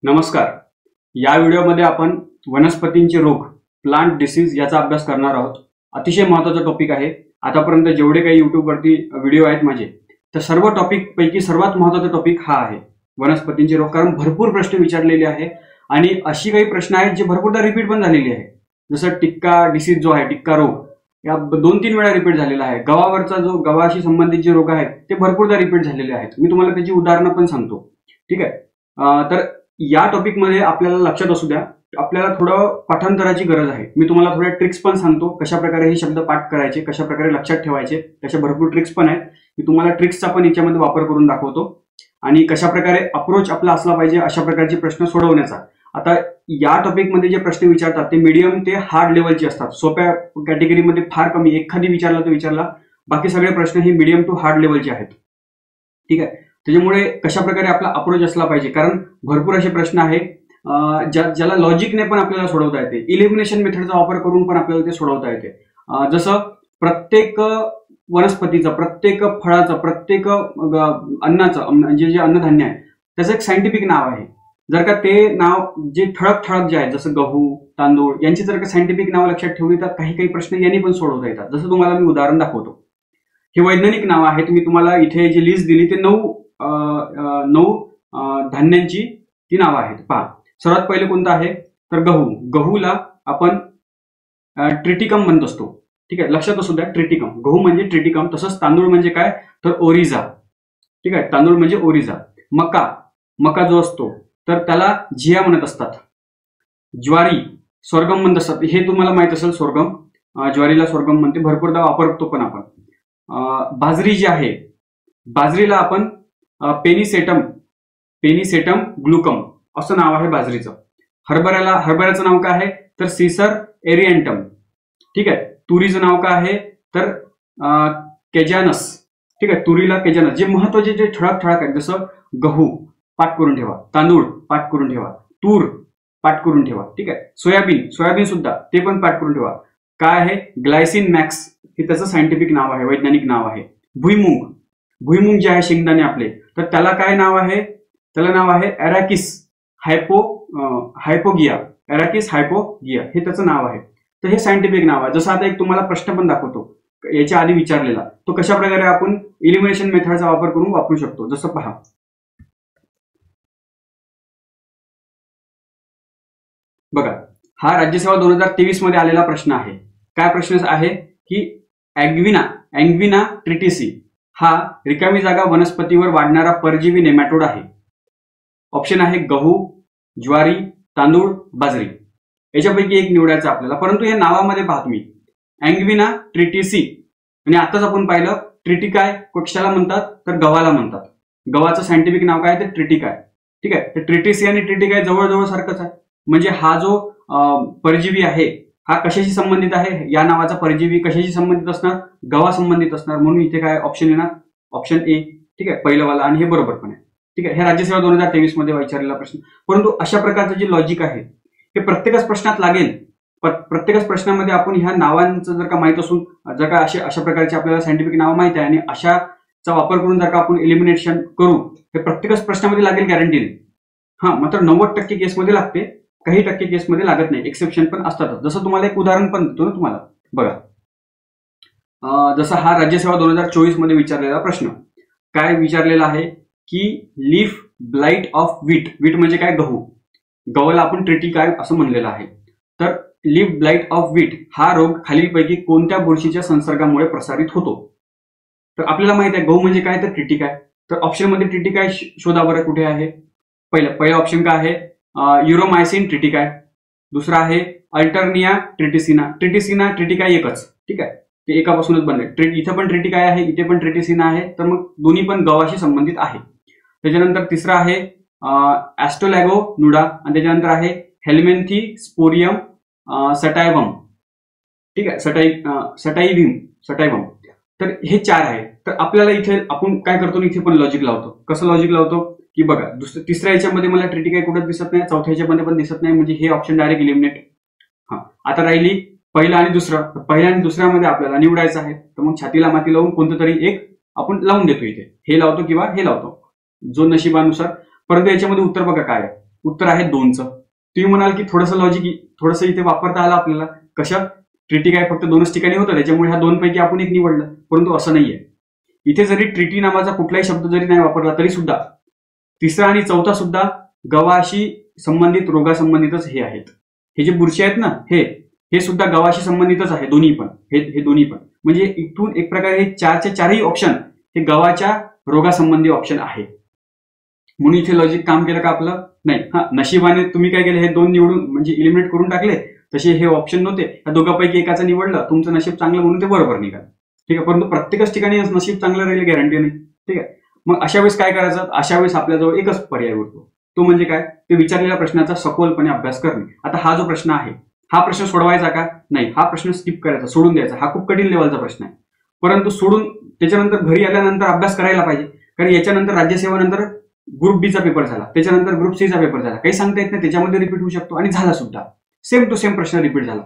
नमस्कार. या व्हिडिओमध्ये आपण वनस्पतींचे रोग, प्लांट डिसीज याचा अभ्यास करणार आहोत. अतिशय महत्त्वाचा टॉपिक आहे. आतापर्यंत जेवढे काही युट्यूबवरती व्हिडिओ आहेत माझे, तर सर्व टॉपिक पैकी सर्वात महत्त्वाचा टॉपिक हा आहे, वनस्पतींचे रोग. कारण भरपूर प्रश्न विचारलेले आहे आणि अशी काही प्रश्न आहेत जे भरपूरदा रिपीट पण झालेली आहे. जसं टिक्का डिसीज जो आहे, टिक्का रोग, या 2-3 वेळा रिपीट झालेला आहे. गव्हावरचा जो गव्हाशी संबंधित जे रोग आहेत ते भरपूरदा रिपीट झालेले आहेत. मी तुम्हाला त्याची उदाहरणं पण सांगतो. ठीक आहे. तर या टॉपिकमध्ये आपल्याला लक्षात असू द्या, आपल्याला थोडं पाठांतराची गरज आहे. मी तुम्हाला थोड्या ट्रिक्स पण सांगतो, कशा प्रकारे हे शब्द पाठ करायचे, कशा प्रकारे लक्षात ठेवायचे. त्याच्या भरपूर ट्रिक्स पण आहेत. मी तुम्हाला ट्रिक्सचा पण याच्यामध्ये वापर करून दाखवतो आणि कशा प्रकारे अप्रोच आपला असला पाहिजे अशा प्रकारचे प्रश्न सोडवण्याचा. आता या टॉपिकमध्ये जे प्रश्न विचारतात ते मीडियम ते हार्ड लेवलचे असतात. सोप्या कॅटेगरीमध्ये फार कमी, एखादी विचारला तर विचारला, बाकी सगळे प्रश्न हे मीडियम टू हार्ड लेवलचे आहेत. ठीक आहे. त्याच्यामुळे कशा प्रकारे आपला अप्रोच असला पाहिजे, कारण भरपूर असे प्रश्न आहे ज्याला लॉजिकने पण आपल्याला सोडवता येते. इलिमिनेशन मेथडचा वापर करून पण आपल्याला ते सोडवता येते. जसं प्रत्येक वनस्पतीचं, प्रत्येक फळाचं, प्रत्येक अन्नाचं, म्हणजे जे अन्नधान्य आहे त्याचं एक सायंटिफिक नाव आहे. जर का ते नाव जे ठळक जे आहे, जसं गहू, तांदूळ यांची जर का सायंटिफिक नाव लक्षात ठेवली तर काही काही प्रश्न यांनी पण सोडवता येतात. जसं तुम्हाला मी उदाहरण दाखवतो. हे वैज्ञानिक नाव आहे. मी तुम्हाला इथे जी लिस्ट दिली ते 9 धान्यांची ती नावं आहेत. पहा, सर्वात पहिले कोणतं आहे तर गहू. गहूला आपण ट्रिटिकम म्हणत असतो. ठीक आहे, लक्षात असू द्या, ट्रिटिकम. गहू म्हणजे ट्रिटिकम. तसंच तांदूळ म्हणजे काय तर ओरिजा. ठीक आहे, तांदूळ म्हणजे ओरिजा. मका जो असतो तर त्याला झिया म्हणत असतात. ज्वारी स्वर्गम म्हणत असतात. हे तुम्हाला माहित असेल, स्वर्गम, ज्वारीला स्वर्गम म्हणते, भरपूरदा वापरतो पण आपण. बाजरी जी आहे, बाजरीला आपण पेनिसेटम ग्लुकम असं नाव आहे बाजरीचं. हरभऱ्याचं नाव काय आहे तर सीसर एरिएंटम. ठीक आहे. तुरीचं नाव काय आहे तर केजानस. ठीक आहे, तुरीला केजानस. जे महत्वाचे जे ठळक आहेत, जसं गहू पाठ करून ठेवा, तांदूळ पाठ करून ठेवा, तूर पाठ करून ठेवा. ठीक आहे. सोयाबीन सुद्धा ते पण पाठ करून ठेवा. काय आहे ग्लायसिन मॅक्स, हे त्याचं सायंटिफिक नाव आहे, वैज्ञानिक नाव आहे. भुईमुंग जे आहे शेंगदाणे आपले, तर त्याला काय नाव आहे, त्याला नाव आहे अरॅकिस हायपोगिया. हे त्याचं नाव आहे. तर हे सायंटिफिक नाव आहे. जसं आता एक तुम्हाला प्रश्न पण दाखवतो याच्या आधी विचारलेला, तो कशा प्रकारे आपण इलिमिनेशन मेथडचा वापर करून वापरू शकतो. जसं पहा, बघा, हा राज्यसेवा 2023 मध्ये आलेला प्रश्न आहे. काय प्रश्न आहे की अँग्विना ट्रिटिसी हा रिकामी जागा वनस्पतीवर वाढणारा परजीवी नेमॅटोड आहे. ऑप्शन आहे गहू, ज्वारी, तांदूळ, बाजरी. याच्यापैकी एक निवडायचं आपल्याला. परंतु या नावामध्ये पहा तुम्ही, अँग्विना ट्रिटिसी, आणि आताच आपण पाहिलं ट्रिटिकाय कशाला म्हणतात तर गव्हाला म्हणतात. गव्हाचं सायंटिफिक नाव काय तर ट्रिटिकाय. ठीक आहे. तर ट्रिटिसी आणि ट्रिटिकाय जवळजवळ सारखंच आहे. म्हणजे हा जो परजीवी आहे हा कशाशी संबंधित आहे, या नावाचा परजीवी कशाशी संबंधित असणार, गव्हा संबंधित असणार. म्हणून इथे काय ऑप्शन येणार, ऑप्शन ए. ठीक आहे, पहिलं वाला, आणि हे बरोबर पण आहे. ठीक आहे. हे राज्यसेवा 2023 मध्ये विचारलेला प्रश्न. परंतु अशा प्रकारचं जे लॉजिक आहे हे प्रत्येकच प्रश्नात लागेल. प्रत्येकच प्रश्नामध्ये आपण ह्या नावांचं जर का माहित असून, जर का अशा प्रकारचे आपल्याला सायंटिफिक नाव माहिती आहे आणि अशाचा वापर करून जर का आपण एलिमिनेशन करू, हे प्रत्येकच प्रश्नामध्ये लागेल गॅरंटीने. हा, मात्र 90% केसमध्ये लागते, काही टक्के केसमध्ये लागत नाही. एक्सेप्शन पण असतातच. जसं तुम्हाला एक उदाहरण पण देतो ना तुम्हाला. बघा, जसा हा राज्यसेवा 2024 मध्ये विचारलेला प्रश्न काय विचारलेला आहे की लीफ ब्लाइट ऑफ व्हीट म्हणजे काय, गव्हाला आपण ट्रिटिकाय असं म्हणलेलं आहे. तर लीफ ब्लाइट ऑफ व्हीट हा रोग खालीलपैकी कोणत्या बुरशीच्या संसर्गामुळे प्रसारित होतो. तर आपल्याला माहित आहे गहू म्हणजे काय तर ट्रिटिकाय. तर ऑप्शन मध्ये ट्रिटिकाय शोधा बरं, कुठे आहे. पहिला ऑप्शन काय आहे, युरोमायसिन ट्रिटिकाय. दुसरा आहे अल्टरनिया ट्रिटिसिना ट्रिटिकाय एकच. ठीक आहे, ते एकापासूनच बनले. इथं पण ट्रिटिकाय आहे, इथे पण ट्रिटिसिना आहे, तर मग दोन्ही पण गव्हाशी संबंधित आहे. त्याच्यानंतर तिसरा आहे ॲस्ट्रोलॅगोनुडा, आणि त्याच्यानंतर आहे हेल्मेंथी स्पोरियम सटायव्हम. ठीक आहे, सटायव्हम. तर हे 4 आहे. तर आपल्याला इथे आपण काय करतो, इथे पण लॉजिक लावतो. कसं लॉजिक लावतो की बघा, तिसऱ्या याच्यामध्ये मला ट्रिटिकाय कुठं दिसत नाही, चौथ्या याच्यामध्ये पण दिसत नाही, म्हणजे हे ऑप्शन डायरेक्ट इलिमिनेट. हा, आता राहिली पहिला आणि दुसरा. पहिल्या आणि दुसऱ्यामध्ये आपल्याला निवडायचं आहे. तर मग छातीला माती लावून कोणतं तरी एक आपण लावून देतो. इथे हे लावतो किंवा हे लावतो, जो नशिबानुसार. परंतु याच्यामध्ये उत्तर बघा काय आहे, उत्तर आहे 2चं. तुम्ही म्हणाल की थोडंसं लॉजिक थोडंसं इथे वापरता आलं आपल्याला. कशा ट्रिटी काय फक्त 2च ठिकाणी होतं, त्याच्यामुळे ह्या 2 पैकी आपण एक निवडलं, परंतु असं नाहीये. इथे जरी ट्रिटी नावाचा कुठलाही शब्द जरी नाही वापरला तरी सुद्धा 3रा आणि 4था सुद्धा गव्हाशी संबंधित रोगासंबंधितच हे आहेत. हे जे बुरशी आहेत ना, हे सुद्धा गव्हाशी संबंधितच आहे, दोन्ही पण. हे दोन्ही पण म्हणजे इथून एक प्रकारे हे 4चे 4ही ऑप्शन हे गव्हाच्या रोगासंबंधी ऑप्शन आहे. म्हणून इथे लॉजिक काम केलं का आपलं? नाही. नशिबाने तुम्ही काय केलं, हे 2 निवडून म्हणजे इलिमिनेट करून टाकले. तसे हे ऑप्शन नव्हते, या दोघांपैकी एकाचं निवडलं, तुमचं नशीब चांगलं म्हणून ते बरोबर निघालं. ठीक आहे, परंतु प्रत्येकच ठिकाणी नशीब चांगलं राहील गॅरंटी नाही. ठीक आहे, मग अशा वेळेस काय करायचं? अशा वेळेस आपल्याजवळ एकच पर्याय उरतो, तो म्हणजे काय? ते विचारलेल्या प्रश्नाचा सखोलपणे अभ्यास करणे. आता हा जो प्रश्न आहे, हा प्रश्न सोडवायचा का? नाही, हा प्रश्न स्किप करायचा, सोडून द्यायचा. हा खूप कठीण लेवलचा प्रश्न आहे, परंतु सोडून त्याच्यानंतर घरी आल्यानंतर अभ्यास करायला पाहिजे. कारण याच्यानंतर राज्यसेवानंतर ग्रुप डी चा पेपर झाला, त्याच्यानंतर ग्रुप सी चा पेपर झाला, काही सांगता येत नाही, त्याच्यामध्ये रिपीट होऊ शकतो आणि झाला सुद्धा. सेम टू सेम प्रश्न रिपीट झाला.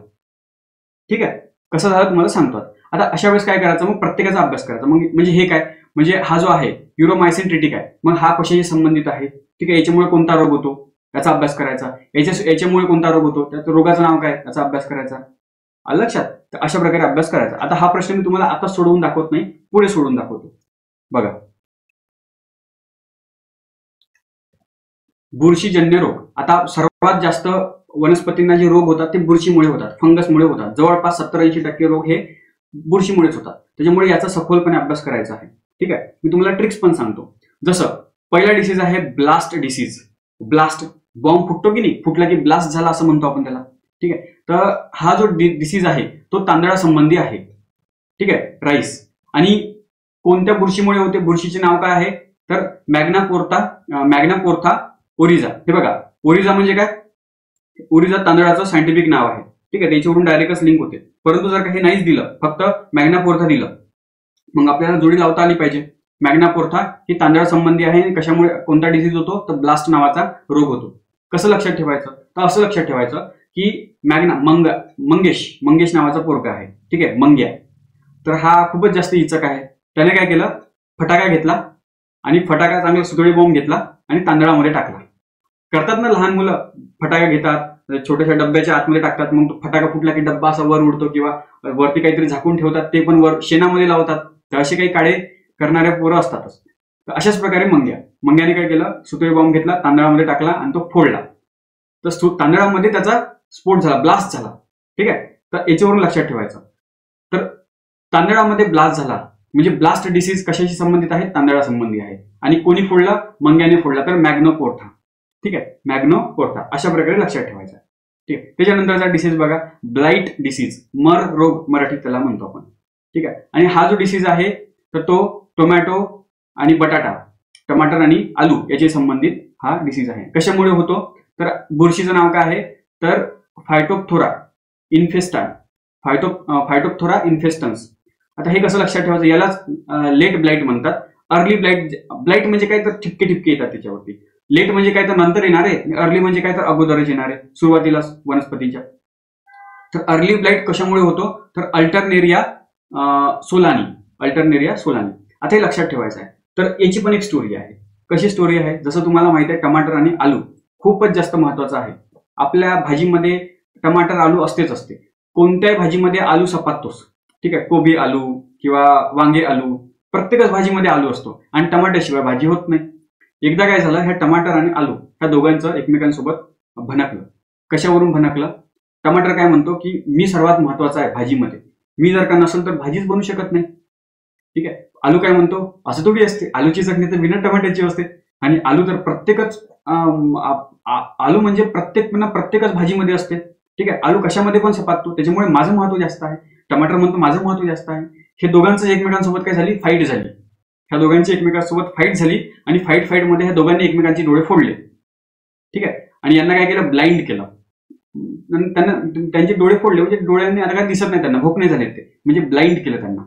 ठीक आहे, कसं झालं तुम्हाला सांगतो. आता अशा वेळेस काय करायचं? मग प्रत्येकाचा अभ्यास करायचा. मग म्हणजे हे काय, म्हणजे हा जो आहे युरोमायसिन ट्रिटिक आहे, मग हा कशाशी संबंधित आहे? ठीक आहे, याच्यामुळे कोणता रोग होतो याचा अभ्यास करायचा. याच्यामुळे कोणता रोग होतो, त्या रोगाचं नाव काय याचा अभ्यास करायचा. आलं लक्षात? तर अशा प्रकारे अभ्यास करायचा. आता हा प्रश्न मी तुम्हाला आता सोडवून दाखवत नाही, पुढे सोडून दाखवतो. बघा, बुरशीजन्य रोग. आता सर्वात जास्त वनस्पतींना जे रोग होतात ते बुरशीमुळे होतात, फंगसमुळे होतात. जवळपास 70-80% रोग हे बुरशीमुळेच होतात. त्याच्यामुळे याचा सखोलपणे अभ्यास करायचा आहे. ठीक आहे, मी तुम्हाला ट्रिक्स पण सांगतो. जसं पहिला डिसीज आहे ब्लास्ट डिसीज. ब्लास्ट, बॉम्ब फुटतो की नाही, फुटला की ब्लास्ट झाला असं म्हणतो आपण त्याला. ठीक आहे, तर हा जो डिसीज आहे तो तांदळासंबंधी आहे. ठीक आहे, राईस. आणि कोणत्या बुरशीमुळे होते? बुरशीचे नाव काय आहे? तर मॅग्नापोर्था ओरिजा. हे बघा, ओरिजा म्हणजे काय? ओरिजा तांदळाचं सायंटिफिक नाव आहे. ठीक आहे, त्याच्यावरून डायरेक्टच लिंक होते. परंतु जर काही नाहीच दिलं, फक्त मॅग्नापोर्था दिलं, मग आपल्याला जोडी लावता आली पाहिजे. मॅग्नापोर्था ही तांदळासंबंधी आहे. कशामुळे, कोणता डिसीज होतो? तर ब्लास्ट नावाचा रोग होतो. कसं लक्षात ठेवायचं? तर असं लक्षात ठेवायचं की मंगेश नावाचा पोरका आहे. ठीक आहे, मंग्या. तर हा खूपच जास्त इचक आहे. त्याने काय केलं? फटाका घेतला आणि फटाका चांगला सुतळी बॉम्ब घेतला आणि तांदळामध्ये टाकला. करतात ना लहान मुलं, फटाका घेतात, छोट्याशा डब्याच्या आतमध्ये टाकतात, मग तो फटाका फुटला की डब्बा असा वर उडतो, किंवा वरती काहीतरी झाकून ठेवतात, ते पण वर शेणामध्ये लावतात. तर असे काही काळे करणाऱ्या पोरं असतातच. तर अशाच प्रकारे मंग्याने काय केलं? सुतळी बॉम्ब घेतला, तांदळामध्ये टाकला आणि तो फोडला. तर तांदळामध्ये त्याचा स्फोट झाला, ब्लास्ट झाला. ठीक आहे, तर याच्यावरून लक्षात ठेवायचं. तर तांदळामध्ये ब्लास्ट झाला म्हणजे ब्लास्ट डिसीज कशाशी संबंधित आहे? तांदळासंबंधी आहे. आणि कोणी फोडला? मंग्याने फोडला, तर मॅग्नापोर्था. ठीक आहे, मॅग्नापोर्था. अशा प्रकारे लक्षात ठेवायचं. ठीक आहे, त्याच्यानंतरचा डिसीज बघा, ब्लाइट डिसीज. मर रोग मराठीत त्याला म्हणतो आपण. ठीक आहे, आणि हा जो डिसीज आहे तर तो टोमॅटो आणि बटाटा, टमाटर आणि आलू याचे संबंधित हा डिसीज आहे. कशामुळे होतो? तर बुरशीचं नाव काय आहे? तर फायटोप्थोरा इन्फेस्टन्स. आता हे कसं लक्षात ठेवायचं? यालाच लेट ब्लाइट म्हणतात. अर्ली ब्लाइट म्हणजे काय? तर ठिपके येतात त्याच्यावरती. लेट म्हणजे काय? तर नंतर येणारे. अर्ली म्हणजे काय? तर अगोदरच येणारे, सुरुवातीला वनस्पतीच्या. तर अर्ली ब्लाइट कशामुळे होतो? तर अल्टरनेरिया सोलानी. आता हे लक्षात ठेवायचं आहे. तर याची पण एक स्टोरी आहे. कशी स्टोरी आहे? जसं तुम्हाला माहिती आहे, टमाटर आणि आलू खूपच जास्त महत्वाचं आहे. आपल्या भाजीमध्ये टमाटर आलू असते. कोणत्याही भाजीमध्ये आलू सपाततोच. ठीक आहे, कोबी आलू किंवा वांगे आलू, प्रत्येकच भाजीमध्ये आलू असतो. आणि टमाट्याशिवाय भाजी होत नाही. एकदा काय झालं, ह्या टमाटर आणि आलू ह्या दोघांचं एकमेकांसोबत भनकलं. कशावरून भनकलं? टमाटर काय म्हणतो की मी सर्वात महत्वाचा आहे भाजीमध्ये, मी जर का नसेल तर भाजीच बनू शकत नाही. ठीक आहे, आलू काय म्हणतो? असं थोडी असते, आलूची चटणी तर बिना टमाट्याची असते. आणि आलू तर आलू म्हणजे प्रत्येकच भाजीमध्ये असते. ठीक आहे, आलू कशामध्ये पण सपाततो, त्याच्यामुळे माझं महत्व जास्त आहे. टमाटर म्हणतो माझं महत्व जास्त आहे. हे दोघांचं एकमेकांसोबत काय झाली? फाईट झाली. ह्या दोघांची एकमेकांसोबत फाईट झाली आणि फाईटमध्ये ह्या दोघांनी एकमेकांचे डोळे फोडले. ठीक आहे, आणि यांना काय केलं? ब्लाइंड केलं. त्यांना त्यांचे डोळे फोडले म्हणजे डोळ्यांनी आता काय दिसत नाही, त्यांना भोक नाही झाले, ते म्हणजे ब्लाइंड केलं त्यांना.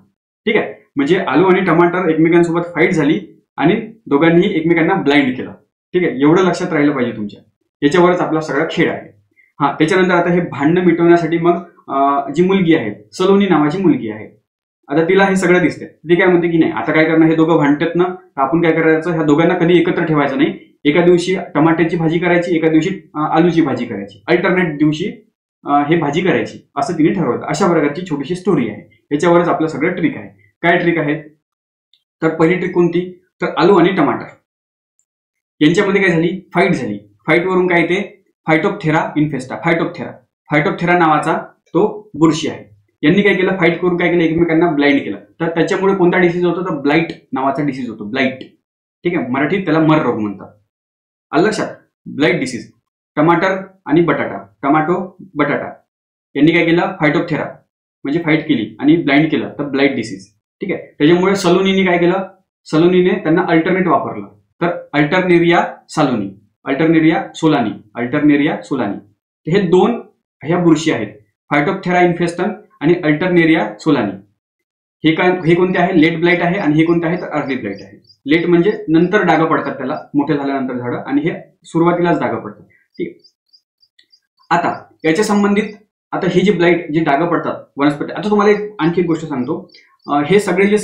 ठीक आहे, म्हणजे आलू आणि टमाटर एकमेकांसोबत फाईट झाली आणि दोघांनी एकमेकांना ब्लाइंड केलं. ठीक आहे, एवढं लक्षात राहिलं पाहिजे तुमच्या. याच्यावरच आपला सगळा खेळ आहे. त्याच्यानंतर आता हे भांडणं मिटवण्यासाठी मग जी मुलगी आहे, सलोनी नावाची मुलगी आहे, आता तिला हे सगळं दिसते. ती काय म्हणते की नाही, आता काय करणं, हे दोघं भांडतात ना, तर आपण काय करायचं? ह्या दोघांना कधी एकत्र ठेवायचं नाही, एका दिवशी टमाट्याची भाजी करायची, एका दिवशी आलूची भाजी करायची, अल्टरनेट दिवशी हे भाजी करायची, असं तिने ठरवलं. अशा प्रकारची छोटीशी स्टोरी आहे. याच्यावरच आपलं सगळं ट्रिक आहे. काय ट्रिक आहे? तर पहिली ट्रिक कोणती? तर आलू आणि टमाटर यांच्यामध्ये काय झाली? फाईट झाली. फाईटवरून काय येते? फायटोप्थेरा इन्फेस्टा. फायटोप्थेरा नावाचा तो बुरशी आहे. यांनी काय केलं? फाईट करून काय केलं? एकमेकांना ब्लाइंड केलं. तर त्याच्यामुळे कोणता डिसीज होतो? तर ब्लाइट नावाचा डिसीज होतो. ब्लाइट. ठीक आहे, मराठीत त्याला मर रोग म्हणतात. आलं लक्षात? Blight disease. टमाटर आणि बटाटा, टमाटो बटाटा यांनी काय केलं? फायटोप्थेरा म्हणजे फाईट केली आणि ब्लाइंड केलं, तर ब्लाइट डिसीज. ठीक आहे. त्याच्यामुळे सलोनीने काय केलं? सलोनीने त्यांना अल्टरनेट वापरलं. तर अल्टरनेरिया सालोनी, अल्टरनेरिया सोलानी. हे दोन ह्या बुरशी आहेत, फायटोप्थेरा इन्फेस्टन आणि अल्टरनेरिया सोलानी. हे कोणते आहे? लेट ब्लाइट आहे. आणि हे कोणते आहे? तर अर्ली ब्लाइट आहे. लेट म्हणजे नंतर डाग पडतात त्याला, मोठे झाल्यानंतर झाडं, आणि हे सुरुवातीलाच डाग पडतात. ठीक. आता याच्या संबंधित आता हे जे ब्लाइट, जे डाग पडतात वनस्पती, आता तुम्हाला आणखी एक गोष्ट सांगतो. हे सगळे जे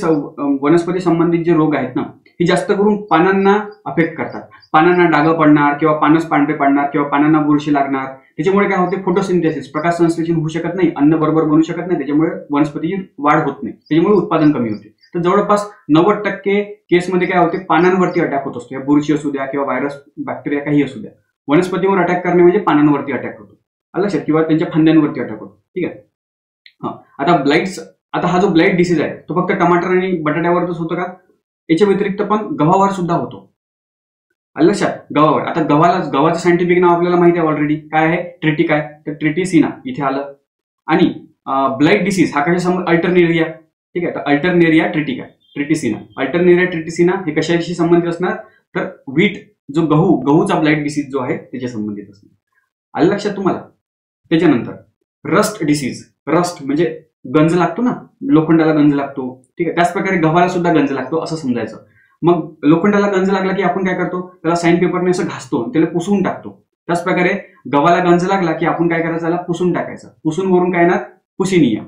वनस्पती संबंधित जे रोग आहेत ना, हे जास्त करून पानांना अफेक्ट करतात. पानांना डाग पडणार किंवा पानच पांढरे पडणार किंवा पानांना बुरशी लागणार. त्याच्यामुळे काय होते? फोटोसिंथेसिस, प्रकाश संश्लेषण होऊ शकत नाही, अन्न बरोबर बनू शकत नाही, त्याच्यामुळे वनस्पतीची वाढ होत नाही, त्याच्यामुळे उत्पादन कमी होते. तर जवळपास 90% केसमध्ये काय होते? पानांवरती अटॅक होत असतो. या बुरशी असू द्या किंवा व्हायरस, बॅक्टेरिया काही असू द्या, वनस्पतीवर अटॅक करणे म्हणजे पानांवरती अटॅक होतो. लक्षात? किंवा त्यांच्या फांद्यांवरती अटॅक होतो. ठीक आहे. आता हा जो ब्लाइट डिसीज आहे तो फक्त टमाटर आणि बटाट्यावरच होतो का? याच्या व्यतिरिक्त पण गव्हावर सुद्धा होतो. लक्षात? गव्हावर. आता गव्हाचं सायंटिफिक नाव आपल्याला माहिती आहे ऑलरेडी. काय आहे? ट्रिटिकाय. तर ट्रिटिसिना इथे आलं. आणि ब्लाइट डिसीज हा कशा अल्टरनेरिया. ठीक आहे. तर अल्टरनेरिया अल्टरनेरिया ट्रिटिसिना हे कशाशी संबंधित असणार? तर व्हीट, जो गहूचा ब्लाइट डिसीज जो आहे त्याच्या संबंधित असणार. आलं लक्षात तुम्हाला? त्याच्यानंतर रस्ट डिसीज. रस्ट म्हणजे गंज लागतो ना, लोखंडाला गंज लागतो. ठीक आहे. त्याच प्रकारे गव्हाला सुद्धा गंज लागतो असं समजायचं. मग लोखंडाला गंज लागला की आपण काय करतो? त्याला साइन पेपरने असं घासतो, त्याला पुसून टाकतो. त्याच प्रकारे गव्हाला गंज लागला की आपण काय करायचं? त्याला पुसून टाकायचं. पुसून वरून काय येणार? पुचिनिया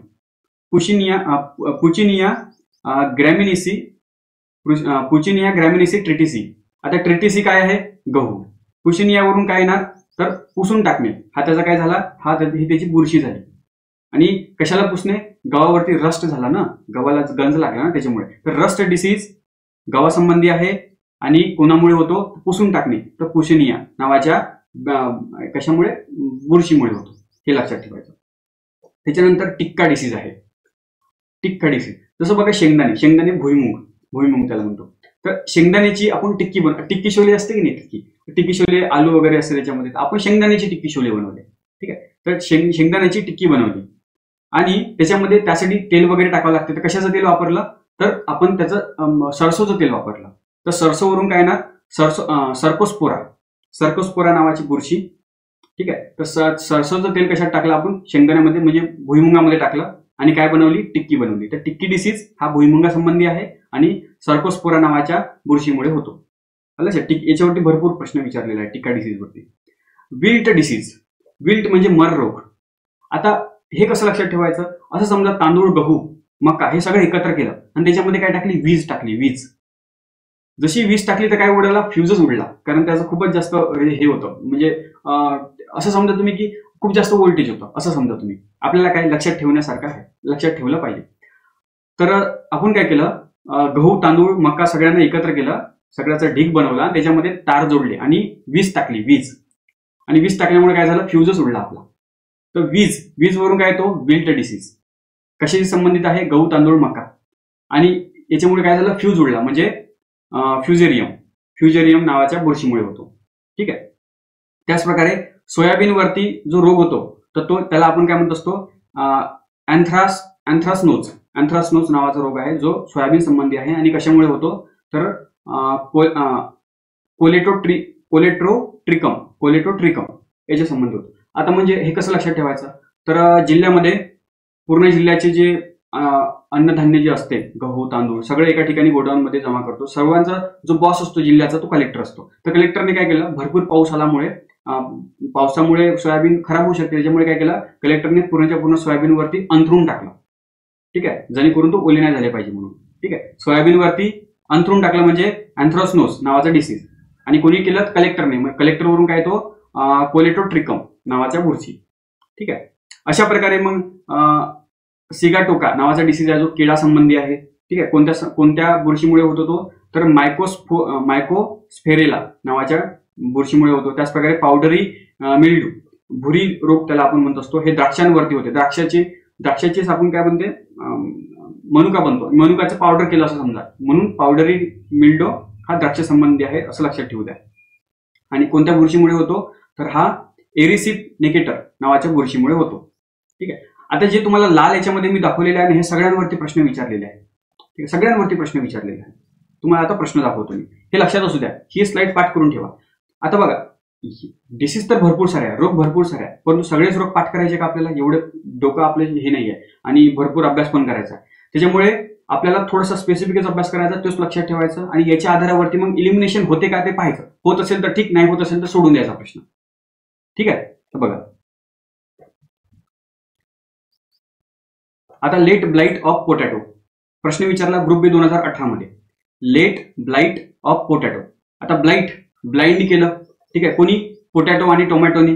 ग्रॅमिनिसी ट्रिटिसी. आता ट्रिटिसी काय आहे? गहू. पुचिनियावरून काय येणार? तर पुसून टाकणे. हा त्याचा काय झाला? ही त्याची बुरशी झाली. आणि कशाला पुसणे? गव्हावरती रस्ट झाला ना, गव्हाला गंज लागला ना, त्याच्यामुळे. तर रस्ट डिसीज गव्हासंबंधी आहे आणि कोणामुळे होतो? पुसून टाकणे. तर पुशिनिया नावाच्या कशामुळे? बुरशीमुळे होतो. हे लक्षात ठेवायचं. त्याच्यानंतर टिक्का डिसीज आहे. टिक्का डिसीज जसं बघा, शेंगदाणे भुईमुंग त्याला म्हणतो. तर शेंगदाण्याची आपण टिक्की शोले असते की नाही? टिक्की शोले आलू वगैरे असते त्याच्यामध्ये. आपण शेंगदाण्याची टिक्की शोले बनवले. ठीक आहे. तर शेंगदाण्याची टिक्की बनवली आणि त्यासाठी तेल वगैरे टाकावं लागतं. तर कशाचं तेल वापरलं? तर आपण त्याचं सरसोचं तेल वापरलं. तर सरसोवरून काय येणार? सर्कोस्पोरा नावाची बुरशी. ठीक आहे. तर सरसोचं तेल कशात टाकलं आपण? शेंगदाण्यामध्ये म्हणजे भुईमुगामध्ये टाकलं आणि काय बनवली? टिक्की बनवली. तर टिक्की डिसीज हा भुईमुगा संबंधी आहे आणि सर्कोस्पोरा नावाच्या बुरशीमुळे होतो. याच्यावरती भरपूर प्रश्न विचारलेला आहे टिक्का डिसीज वरती. Wilt disease. विल्ट म्हणजे मर रोग. आता हे कसं लक्षात ठेवायचं? असं समजा तांदूळ, गहू, मका हे सगळं एकत्र केलं आणि त्याच्यामध्ये काय टाकली? वीज. जशी वीज टाकली तर काय उडाला? फ्यूजच उडला. कारण त्याचं खूपच जास्त हे होतं. म्हणजे असं समजा तुम्ही की खूप जास्त व्होल्टेज होतं असं समजा तुम्ही. आपल्याला काय लक्षात ठेवण्यासारखं आहे, लक्षात ठेवलं पाहिजे. तर आपण काय केलं? गहू, तांदूळ, मका सगळ्यांना एकत्र केलं, सगळ्याचा ढीग बनवला, त्याच्यामध्ये तार जोडले आणि वीज टाकली. आणि वीज टाकल्यामुळे काय झालं? फ्यूजच उडला आपला. तर वीज वरून काय येतो? Wilt disease. कशाशी संबंधित आहे? गहू, तांदूळ, मका. आणि याच्यामुळे काय झालं? फ्यूज उडला म्हणजे फ्युजेरियम नावाच्या बुरशीमुळे होतो. ठीक आहे. त्याचप्रकारे सोयाबीनवरती जो रोग होतो तर त्याला आपण काय म्हणत असतो? अँथ्रासनोज नावाचा रोग आहे जो सोयाबीन संबंधी आहे. आणि कशामुळे होतो? तर कोलेटोट्रिकम याच्या संबंधी होतो. आता म्हणजे हे कसं लक्षात ठेवायचं? तर जिल्ह्यामध्ये पूर्ण जिल्ह्याचे जे अन्नधान्य जे असते, गहू, तांदूळ सगळं एका ठिकाणी गोडाऊनमध्ये जमा करतो. सर्वांचा जो बॉस असतो जिल्ह्याचा तो कलेक्टर असतो. तर कलेक्टरने काय केलं? भरपूर पावसामुळे सोयाबीन खराब होऊ शकते. त्याच्यामुळे काय केलं? कलेक्टरने पूर्णच्या पूर्ण सोयाबीनवरती अंथरून टाकलं. ठीक आहे. जेणेकरून तो ओले नाही झाले पाहिजे म्हणून. ठीक आहे. सोयाबीनवरती अंथरून टाकलं म्हणजे अँथ्रासनोज नावाचा डिसीज. आणि कोणी केलं कलेक्टरने, मग कलेक्टरवरून काय तो कोलेटोट्रिकम नावाचा बुरशी. ठीक आहे. अशा प्रकारे मग सिगाटोका नावाचा डिसीज आहे जो किडा संबंधी आहे. ठीक आहे. कोणत्या बुरशीमुळे होतो तो, तर मायकोस्फेरेला नावाच्या बुरशीमुळे होतो. त्याच प्रकारे पावडरी मिल्ड्यू, भुरी रोग त्याला आपण म्हणत असतो, हे द्राक्षांवरती होते. द्राक्षाचीच आपण काय म्हणते, मनुका बनतो, मनुकाचं पावडर केलं असं समजा, म्हणून पावडरी मिल्ड्यू हा द्राक्ष संबंधी आहे असं लक्षात ठेवू द्या. आणि कोणत्या बुरशीमुळे होतो, तर हा एरिसिप नेकेटर नावाच्या बुरशीमुळे होतो. ठीक आहे. आता जे तुम्हाला लाल याच्यामध्ये मी दाखवलेले आहे हे सगळ्यांवरती प्रश्न विचारलेले आहे. ठीक आहे. सगळ्यांवरती प्रश्न विचारलेले आहे. तुम्हाला आता प्रश्न दाखवतो मी, हे लक्षात असू द्या. ही स्लाइड पाठ करून ठेवा. आता बघा, डिसीज तर भरपूर सारे आहे, रोग भरपूर सारे आहे, परंतु सगळेच रोग पाठ करायचे का आपल्याला, एवढं डोकं आपलं हे नाही आहे आणि भरपूर अभ्यास पण करायचा. त्याच्यामुळे आपल्याला थोडासा स्पेसिफिकच अभ्यास करायचा, तोच लक्षात ठेवायचा आणि याच्या आधारावरती मग इलिमिनेशन होते का ते पाहायचं. होत असेल तर ठीक, नाही होत असेल तर सोडून द्यायचा प्रश्न. ठीक आहे. तर बघा आता लेट ब्लाइट ऑफ पोटॅटो प्रश्न विचारला ग्रुप बी 2018 मध्ये. Late blight of potato. आता ब्लाइंड केलं. ठीक आहे. कोणी, पोटॅटो आणि टोमॅटोनी.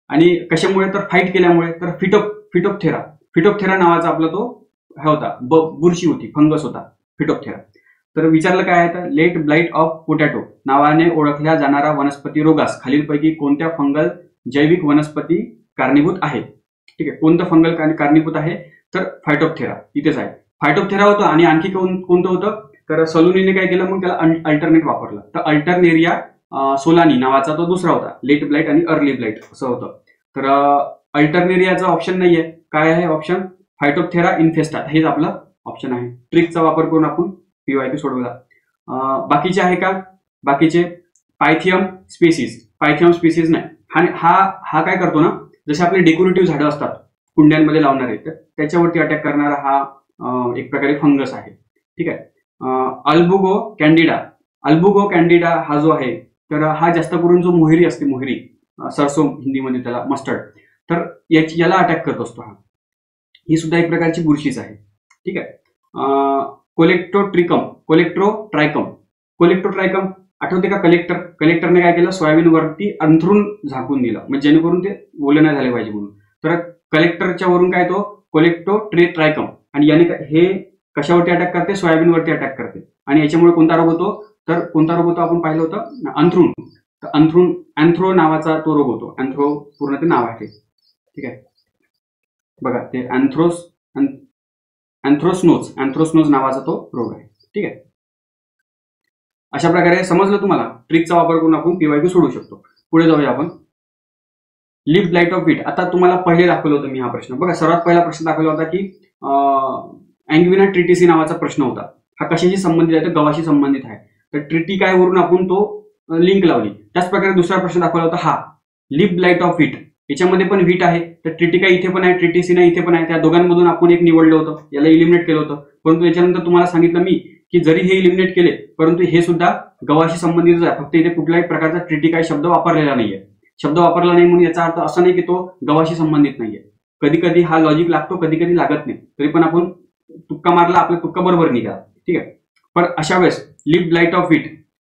आणि कशामुळे, तर फाईट केल्यामुळे. तर फिटोप्थेरा नावाचा आपला तो हा होता, बुरशी होती, फंगस होता फिटोप्थेरा. तर विचारलं काय आहे, तर लेट ब्लाइट ऑफ पोटॅटो नावाने ओळखल्या जाणारा वनस्पती रोगास खालीलपैकी कोणत्या फंगल जैविक वनस्पती कारणीभूत आहे. ठीक आहे. कोणतं फंगल कारणीभूत आहे, तर फायटोप्थेरा इथेच आहे. फायटोप्थेरा होतं आणि आणखी कोणतं होतं, तर सलुनीने काय केलं, मग त्याला अल्टरनेट वापरलं. तर अल्टरनेरिया सोलानी नावाचा तो दुसरा होता, लेट ब्लाइट आणि अर्ली ब्लाइट असं होतं. तर अल्टरनेरियाचा ऑप्शन नाहीये, काय आहे ऑप्शन, फायटोप्थेरा इन्फेस्टा, हेच आपलं ऑप्शन आहे. ट्रिकचा वापर करून आपण पीवायक्यू सोडवला. बाकीचे आहे का, बाकीचे पायथियम स्पेसिस नाही. हा काय करतो ना, जसे आपले डेकोरेटिव्ह झाडं असतात कुंड्यांमध्ये लावणारे, तर त्याच्यावरती अटॅक करणारा हा एक प्रकारे फंगस आहे. ठीक आहे. अल्बुगो कॅन्डिडा हा जो आहे, तर हा जास्त करून जो मोहरी असते, मोहरी सरसो हिंदीमध्ये त्याला मस्टर्ड, तर याला अटॅक करत असतो हा. ही सुद्धा एक प्रकारची बुरशीच आहे. ठीक आहे. कोलेक्ट्रोट्रायकम आठवते का, कलेक्टरने काय केलं, सोयाबीनवरती अंथरून झाकून दिलं, म्हणजे जेणेकरून ते ओलं नाही झाले पाहिजे म्हणून. तर कलेक्टरच्या वरून काय तो कोलेक्टोट्रायकम, आणि याने हे कशावरती अटॅक करते, सोयाबीनवरती अटॅक करते. आणि याच्यामुळे कोणता रोग होतो, तर कोणता रोग होतो आपण पाहिलं होतं, अंथरून. तर अँथ्रो नावाचा तो रोग होतो. अँथ्रो पूर्ण ते नाव आहे. ठीक आहे. बघा ते अँथ्रोस्नोज नावाचा तो रोग आहे. ठीक आहे. अशा प्रकारे समजलं तुम्हाला, ट्रिकचा वापर करून आपण पीवायक्यू सोडू शकतो. पुढे जाऊया आपण. Leaf blight of wheat. आता तुम्हाला पहिले दाखवलं होतं मी हा प्रश्न. बघा सर्वात पहिला प्रश्न दाखवला होता की अँग्विना ट्रिटिसी नावाचा प्रश्न होता. हा कशाशी संबंधित आहे, तर गव्हाशी संबंधित आहे. तर ट्रिटी काय वरून आपण तो लिंक लावली. त्याच प्रकारे दुसरा प्रश्न दाखवला होता हा लीफ ब्लाइट ऑफ व्हीट. याच्यामध्ये पण व्हीट आहे, तर ट्रिटिका इथे पण आहे, ट्रिटिसिना इथे पण आहे. त्या दोघांमधून आपण एक निवडलं होतं, याला इलिमिनेट केलं होतं. परंतु याच्यानंतर तुम्हाला सांगितलं मी की जरी हे इलिमिनेट केले, परंतु हे सुद्धा गव्हाशी संबंधित आहे. फक्त इथे कुठल्याही प्रकारचा ट्रिटिका शब्द वापरलेला नाहीये. शब्द वापरला नाही म्हणून याचा अर्थ असा नाही की तो गव्हाशी संबंधित नाहीये. कधी कधी हा लॉजिक लागतो, कधी कधी लागत नाही. तरी पण आपण तुक्का मारला, आपला तुक्का बरोबर निघाला. ठीक आहे. पण अशा वेळेस लीफ ब्लाइट ऑफ व्हीट.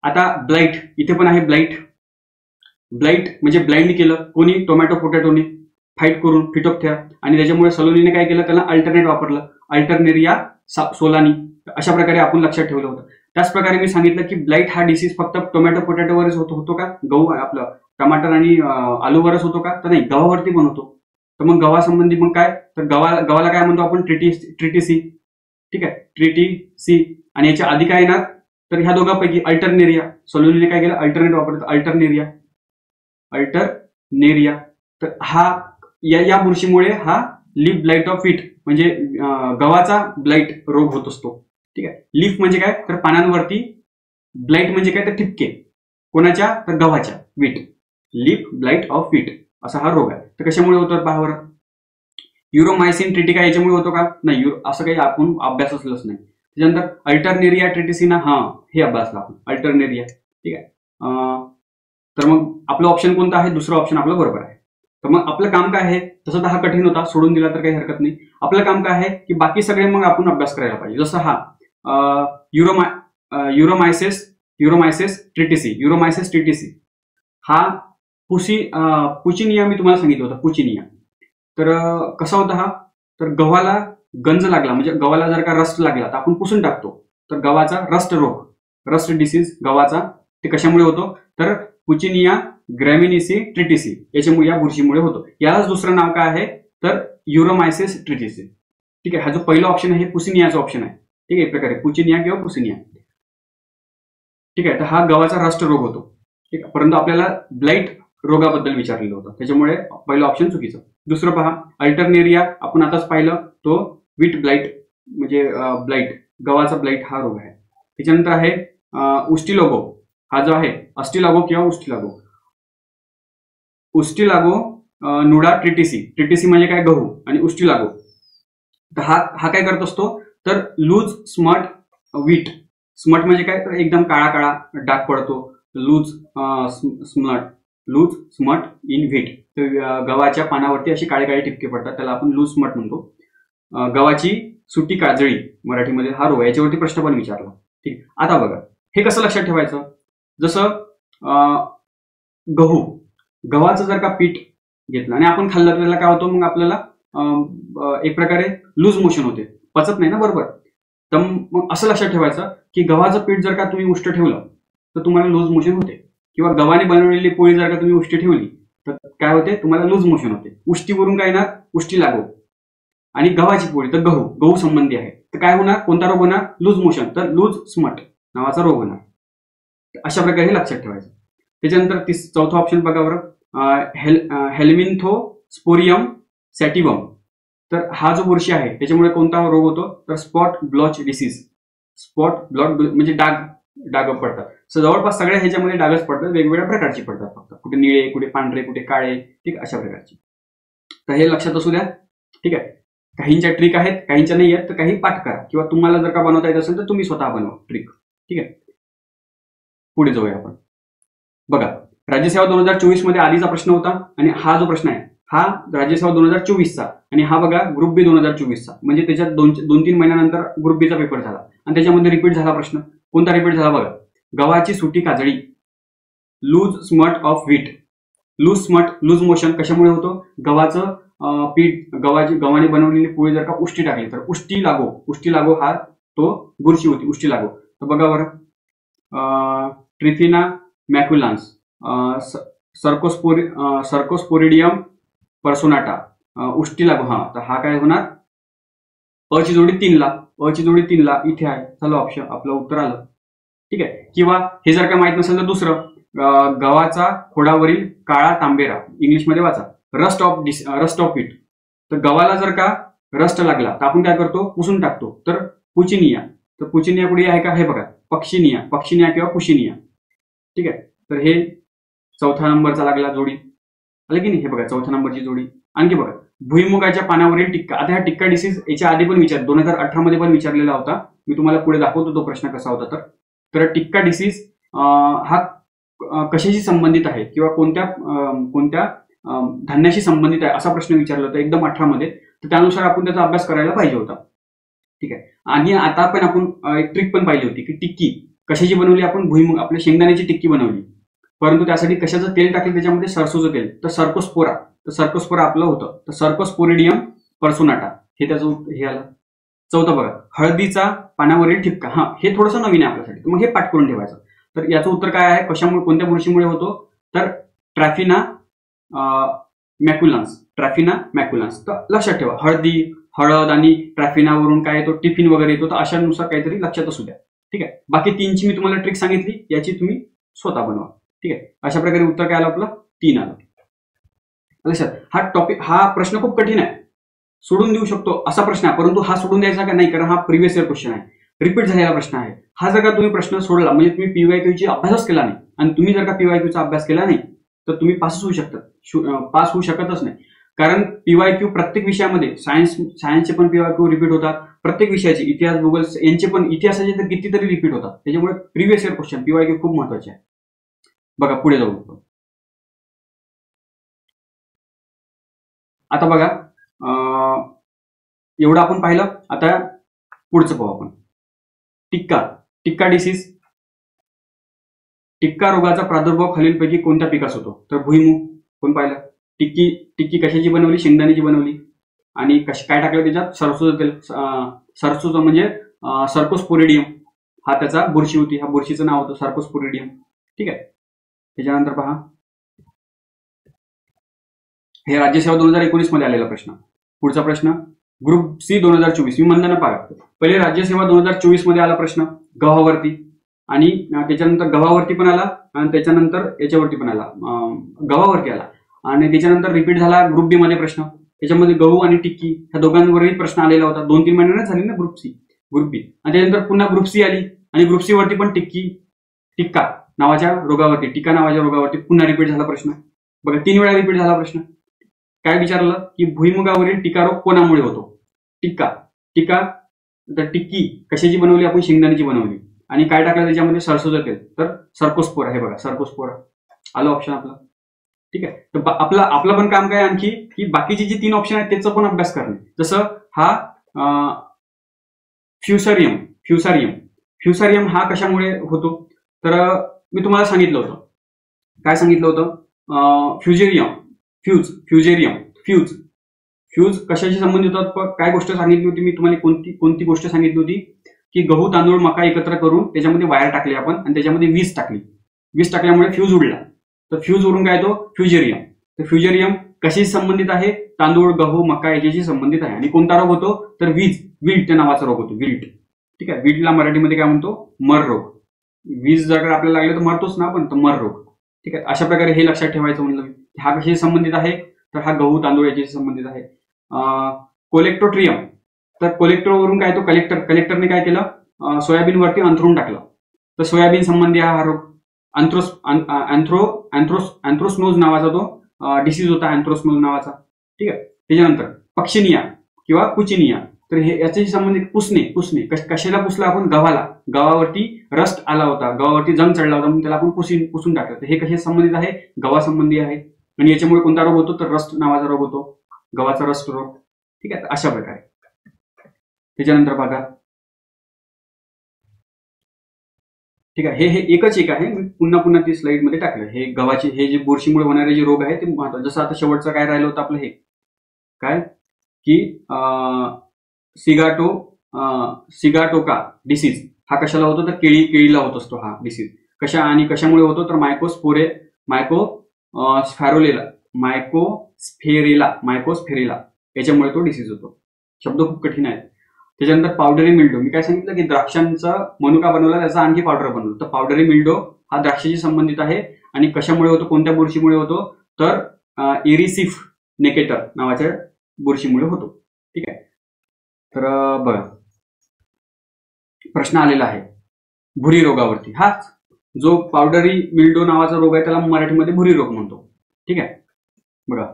आता ब्लाइट इथे पण आहे, ब्लाइट म्हणजे ब्लाइंड केलं कोणी, टोमॅटो पोटॅटोने फाईट करून फिटोप्थेरा, आणि त्याच्यामुळे सलोनीने काय केलं, त्याला अल्टरनेट वापरलं, अल्टरनेरिया सोलानी. अशा प्रकारे आपण लक्षात ठेवलं होतं. त्याच प्रकारे मी सांगितलं की ब्लाइट हा डिसीज फक्त टोमॅटो पोटॅटोवरच होतो का, गहू आपलं टमाटर आणि आलूवरच होतो का, तर नाही, गव्हावरती पण होतो. तर मग गव्हासंबंधी मग काय, तर गव्हाला काय म्हणतो आपण, ट्रिटिसी. ठीक आहे. ट्रिटिसी. आणि याच्या आधी काय येणार, तर ह्या दोघांपैकी अल्टरनेरिया. सलोनीने काय केलं, अल्टरनेट वापरलं, अल्टरनेरिया. तर हा या बुरशीमुळे हा लीफ ब्लाइट ऑफ व्हीट म्हणजे गव्हाचा ब्लाइट रोग होत असतो. ठीक आहे. लीफ म्हणजे काय, तर पानांवरती, ब्लाइट म्हणजे काय, तर ठिपके. कोणाच्या, तर गव्हाच्या, wheat. Leaf blight of wheat असा हा रोग आहे. तर कशामुळे होतो पहा बरं. युरोमायसिन ट्रिटिका याच्यामुळे होतो का, नाही, असं काही आपण अभ्यास असलंच नाही. त्याच्यानंतर अल्टरनेरिया ट्रिटिसिना, हे अभ्यासला आपण, अल्टरनेरिया. ठीक आहे. तर मग आपलं ऑप्शन कोणतं आहे, दुसरं ऑप्शन आपलं बरोबर आहे. तर मग आपलं काम काय आहे, तसं तर हा कठीण होता, सोडून दिला तर काही हरकत नाही. आपलं काम काय आहे की बाकी सगळे मग आपण अभ्यास करायला पाहिजे. जसं हा युरोमायसिस युरोमायसिस ट्रिटिसी. युरोमायसिस ट्रिटिसी हा पुचिनिया मी तुम्हाला सांगितलं होतं, पुचिनिया. तर कसा होता हा, तर गव्हाला गंज लागला, म्हणजे गव्हाला जर का रस्ट लागला तर आपण पुसून टाकतो. तर गव्हाचा रस्ट रोग, रस्ट डिसीज गव्हाचा, ते कशामुळे होतो, तर पुचिनिया ग्रॅमिनिसी ट्रिटिसी याच्यामुळे, या बुरशीमुळे होतो. यालाच दुसरं नाव काय आहे, तर युरोमायसिस ट्रिटिसी. ठीक आहे. हा जो पहिला ऑप्शन आहे पुसिनियाचा ऑप्शन आहे. ठीक आहे, एक प्रकारे पुचिनिया किंवा पुसिनिया. ठीक आहे. तर हा गव्हाचा रस्ट रोग होतो. ठीक आहे, परंतु आपल्याला ब्लाइट रोगाबद्दल विचारलेलं होतं, त्याच्यामुळे पहिलं ऑप्शन चुकीचं. दुसरं पहा, अल्टरनेरिया आपण आताच पाहिलं, तो व्हीट ब्लाइट, म्हणजे ब्लाइट, गव्हाचा ब्लाइट हा रोग आहे. त्याच्यानंतर आहे उस्टिलागो. हा जो आहे अस्टिलागो किंवा उस्टिलागो, उस्टिलागो नुडा ट्रिटिसी. ट्रिटिसी म्हणजे काय, गहू, आणि उस्टिलागो तर हा काय करत असतो, तर लूज स्मट व्हीट. स्मट म्हणजे काय, तर एकदम काळा काळा डाग पडतो. Loose smut in wheat. तर गव्हाच्या पानावरती अशी काळे काळे ठिपके पडतात, त्याला आपण लूज स्मट म्हणतो. गव्हाची सुटी काजळी मराठीमध्ये हा रोग, याच्यावरती प्रश्न पण विचारला. ठीक. आता बघा हे कसं लक्षात ठेवायचं, जसं गव्हाचं जर का पीठ घेतलं आणि आपण खाल्लं तर त्याला काय होतं, मग आपल्याला एक प्रकारे लूज मोशन होते, पचत नाही ना बरोबर. तर मग असं लक्षात ठेवायचं की गव्हाचं पीठ जर का तुम्ही उष्ट ठेवलं तर तुम्हाला लूज मोशन होते, किंवा गव्हाने बनवलेली पोळी जर का तुम्ही उष्टी ठेवली तर काय होते, तुम्हाला लूज मोशन होते. उष्टीवरून काय येणार, उष्टिलागो, आणि गव्हाची पोळी तर गहू संबंधी आहे, तर काय होणार, कोणता रोग होणार, लूज मोशन, तर लूज स्मट नावाचा रोग होणार. अशा प्रकारे हे लक्षात ठेवायचं. त्याच्यानंतर चौथा ऑप्शन बघा बरं, हेल्मिन्थोस्पोरियम सॅटिवम. तर हा जो बुरशी आहे त्याच्यामुळे कोणता रोग होतो, तर spot blotch disease. Spot blot म्हणजे डाग पडतात. जवळपास सगळ्या ह्याच्यामध्ये डागच पडतात, वेगवेगळ्या प्रकारची पडतात, फक्त कुठे निळे, कुठे पांढरे, कुठे काळे. ठीक, अशा प्रकारची. तर हे लक्षात असू द्या. ठीक आहे, काहींच्या ट्रिक आहेत, काहींच्या नाही आहेत, तर काही पाठ करा, किंवा तुम्हाला जर का बनवता येत असेल तर तुम्ही स्वतः बनवा ट्रिक. ठीक आहे, पुढे जाऊया आपण. बघा, राज्यसेवा 2024 मध्ये आधीचा प्रश्न होता, आणि हा जो प्रश्न आहे हा राज्यसेवा 2024चा, आणि हा बघा ग्रुप बी 2024चा, म्हणजे त्याच्यात 2-3 महिन्यानंतर ग्रुप बीचा पेपर झाला, आणि त्याच्यामध्ये रिपीट झाला प्रश्न. कोणता रिपीट झाला बघा, गव्हाची सुटी काजळी, loose smut of wheat. Loose smut, loose motion कशामुळे होतो, गव्हाचं पीठ, गव्हाने बनवलेली पोळी जर का उष्टी टाकली तर उष्टिलागो हा तो बुरशी होती, उष्टिलागो. तर बघा बरं, ट्रिफिना मॅक्युलान्स, सर्कोस्पोरिडियम पर्सोनाटा, उष्टिलागो. हा, तर हा काय होणार, अ ची जोडी 3ला इथे आहे. चला ऑप्शन, आपलं उत्तर आलं. ठीक आहे, किंवा हे जर का माहित नसेल तर दुसरं, गव्हाचा खोडावरील काळा तांबेरा, इंग्लिशमध्ये वाचा, रस्ट ऑफ व्हीट. तर गव्हाला जर का रस्ट लागला तर आपण काय करतो, पुसून टाकतो. तर पुचिनिया. तर पुचिनिया पुढे आहे का, हे बघा, पक्षिनिया किंवा पुशिनिया. ठीक आहे, तर हे चौथा नंबरचा लागला जोडी, आलं की नाही. हे बघा चौथ्या नंबरची जोडी. आणखी बघा, भुईमुगाच्या पानावरील टिक्का. आता हा टिक्का डिसीज याच्या आधी पण 2018 मध्ये पण विचारलेला होता. मी तुम्हाला पुढे दाखवतो तो प्रश्न कसा होता. तर टिक्का डिसीज हा कशाशी संबंधित आहे, किंवा कोणत्या धान्याशी संबंधित आहे, असा प्रश्न विचारला होता एकदम 18 मध्ये. तर त्यानुसार आपण त्याचा अभ्यास करायला पाहिजे होता. ठीक आहे, आणि आता पण आपण एक ट्रिक पण पाहिली होती की टिक्की कशाची बनवली, आपण भुईमुग, आपल्या शेंगदाण्याची टिक्की बनवली, परंतु त्यासाठी कशाचं तेल टाकलं, त्याच्यामध्ये सरसोचं तेल. तर सर्कोस्पोरा आपलं होतं. तर सर्कोस्पोरिडियम पर्सोनाटा हे त्याचं हे आलं. चौथं बघा, हळदीचा पानावरील ठिपका. हा, हे थोडंसं नवीन आहे आपल्यासाठी, तर मग हे पाठ करून ठेवायचं. तर याचं उत्तर काय आहे, कशामुळे, कोणत्या बुरशीमुळे होतो, तर ट्रॅफिना मॅक्युलान्स. तर लक्षात ठेवा, हळद आणि ट्रॅफिनावरून काय येतो, टिफिन वगैरे येतो, तर अशानुसार काहीतरी लक्षात असू द्या. ठीक आहे, बाकी 3ची मी तुम्हाला ट्रिक सांगितली, याची तुम्ही स्वतः बनवा. ठीक आहे, अशा प्रकारे उत्तर काय आलं आपलं, 3 आलं. लक्षात, हा प्रश्न खूप कठीण आहे, सोडून देऊ शकतो असा प्रश्न आहे, परंतु हा सोडून द्यायचा का नाही, कारण हा प्रिव्हियस इयर क्वेश्चन आहे, रिपीट झालेला प्रश्न आहे. हा जर का तुम्ही प्रश्न सोडला, म्हणजे तुम्ही पीवायक्यूची अभ्यासच केला नाही, आणि तुम्ही जर का पीवायक्यूचा अभ्यास केला नाही तर तुम्ही पास होऊ शकतच नाही. कारण पीवायक्यू प्रत्येक विषयामध्ये, सायन्सचे पण पीवायक्यू रिपीट होतात, प्रत्येक विषयाचे, इतिहास, भूगोल यांचे पण, इतिहासाचे तर कितीतरी रिपीट होतात. त्याच्यामुळे प्रिव्हियस इयर क्वेश्चन पीवायक्यू खूप महत्वाचे आहे. बघा पुढे जाऊ. आता बघा, एवढं आपण पाहिलं. आता पुढचं पाहू आपण, टिक्का डिसीज. टिक्का रोगाचा प्रादुर्भाव खालीलपैकी कोणत्या पिकास होतो? तर भुईमूग. कोण पाहिलं? टिक्की कशाची बनवली? शेंगदाण्याची बनवली. आणि काय टाकलं त्याच्यात? सरसोचं तेल. सरसोचं म्हणजे सर्कोस्पोरिडियम हा त्याचा बुरशी होती. हा बुरशीचं नाव होतं सर्कोस्पोरिडियम. ठीक आहे. त्याच्यानंतर पहा, हे राज्यसेवा 2019 मध्ये आलेला प्रश्न. पुढचा प्रश्न ग्रुप सी 2024. मी म्हणताना पहा, पहिले राज्यसेवा 2024 मध्ये आला प्रश्न गव्हावरती, आणि त्याच्यानंतर गव्हावरती पण आला, आणि त्याच्यानंतर याच्यावरती पण आला, गव्हावरती आला, आणि त्याच्यानंतर रिपीट झाला ग्रुप बी मध्ये प्रश्न. त्याच्यामध्ये गहू आणि टिक्की ह्या दोघांवरही प्रश्न आलेला होता. 2-3 महिन्यानेच झाली ना ग्रुप बी. आणि त्यानंतर पुन्हा ग्रुप सी आली, आणि ग्रुप सी वरती पण टिक्का नावाच्या रोगावरती पुन्हा रिपीट झाला प्रश्न. बघा, 3 वेळा रिपीट झाला प्रश्न. काय विचारलं की भुईमुगावरील टिक्का रोग कोणामुळे होतो? टिक्का तर टिक्की कशाची बनवली आपण? शेंगदाण्याची बनवली. आणि काय टाकलं त्याच्यामध्ये? सरसोचं तेल. तर सर्कोस्पोरा. हे बघा, सर्कोस्पोरा आलं ऑप्शन आपलं. ठीक आहे. तर आपलं पण काम काय आणखी की बाकीचे जे 3 ऑप्शन आहेत त्याचा पण अभ्यास करणे. जसं हा फ्युसारियम हा कशामुळे होतो? तर मी तुम्हाला सांगितलं होतं. काय सांगितलं होतं? फ्यूज कशाशी संबंधित होतात? काय गोष्ट सांगितली होती मी तुम्हाला? कोणती गोष्ट सांगितली होती? की गहू, तांदूळ, मका एकत्र करून त्याच्यामध्ये वायर टाकली आपण, आणि त्याच्यामध्ये वीज टाकल्यामुळे फ्यूज उडला. तर फ्यूज उडून काय तो? फ्युजेरियम. तर फ्युजेरियम कशाशी संबंधित आहे? तांदूळ, गहू, मका याच्याशी संबंधित आहे. आणि कोणता रोग होतो? तर विल्ट नावाचा रोग होतो. विल्ट. ठीक आहे. विल्टला मराठीमध्ये काय म्हणतो? मर रोग. वीज जर आपल्याला लागले तर मरतोच ना आपण, तर मर रोग. ठीक आहे. अशा प्रकारे हे लक्षात ठेवायचं म्हणलं. हा कशाशी संबंधित आहे? तर हा गहू, तांदूळ याच्याशी संबंधित आहे. कोलेक्टोट्रियम. तर कोलेक्टरवरून काय तो? कलेक्टरने काय केलं? सोयाबीनवरती अंथरून टाकलं. तर सोयाबीन संबंधी हा रोग. अँथ्रोस्नोज नावाचा तो डिसीज होता, अँथ्रोस्नोज नावाचा. ठीक आहे. त्याच्यानंतर पक्षिनिया किंवा कुचिनिया. तर हे याच्याशी संबंधित पुसणे. कशाला पुसला आपण? गव्हावरती रस्ट आला होता, गव्हावरती जंग चढला होता, म्हणून त्याला आपण पुसून टाकलं. तर हे कशाशी संबंधित आहे? गव्हासंबंधी आहे. आणि याच्यामुळे कोणता रोग होतो? तर रस्ट नावाचा रोग होतो, गव्हाचा रस्ट रोग. ठीक आहे. अशा प्रकारे. त्याच्यानंतर बघा, ठीक आहे, हे एकच आहे. मी पुन्हा ती स्लाइड मध्ये टाकलं. हे गव्हाचे हे जे बुरशीमुळे होणारे जे रोग आहे ते महत्वाचे. जसं आता शेवटचं काय राहिलं होतं आपलं? हे काय की सिगाटोका डिसीज हा कशाला होतो? तर केळीला होत असतो हा डिसीज. कशामुळे होतो? तर मायकोस्फेरेला याच्यामुळे तो डिसीज होतो. शब्द खूप कठीण आहेत. त्याच्यानंतर पावडरी मिल्डो. मी काय सांगितलं की द्राक्षांचा मनुका बनवला, त्याचा आणखी पावडर बनवलं. तर पावडरी मिल्डो हा द्राक्षाशी संबंधित आहे. आणि कशामुळे होतो? कोणत्या बुरशीमुळे होतो? तर इरिसिफ नेकेटर नावाच्या बुरशीमुळे होतो. ठीक आहे. तर बघा, प्रश्न आलेला आहे भुरी रोगावरती. हा जो पावडरी मिल्डो नावाचा रोग आहे त्याला मराठीमध्ये भुरी रोग म्हणतो. ठीक आहे. बघा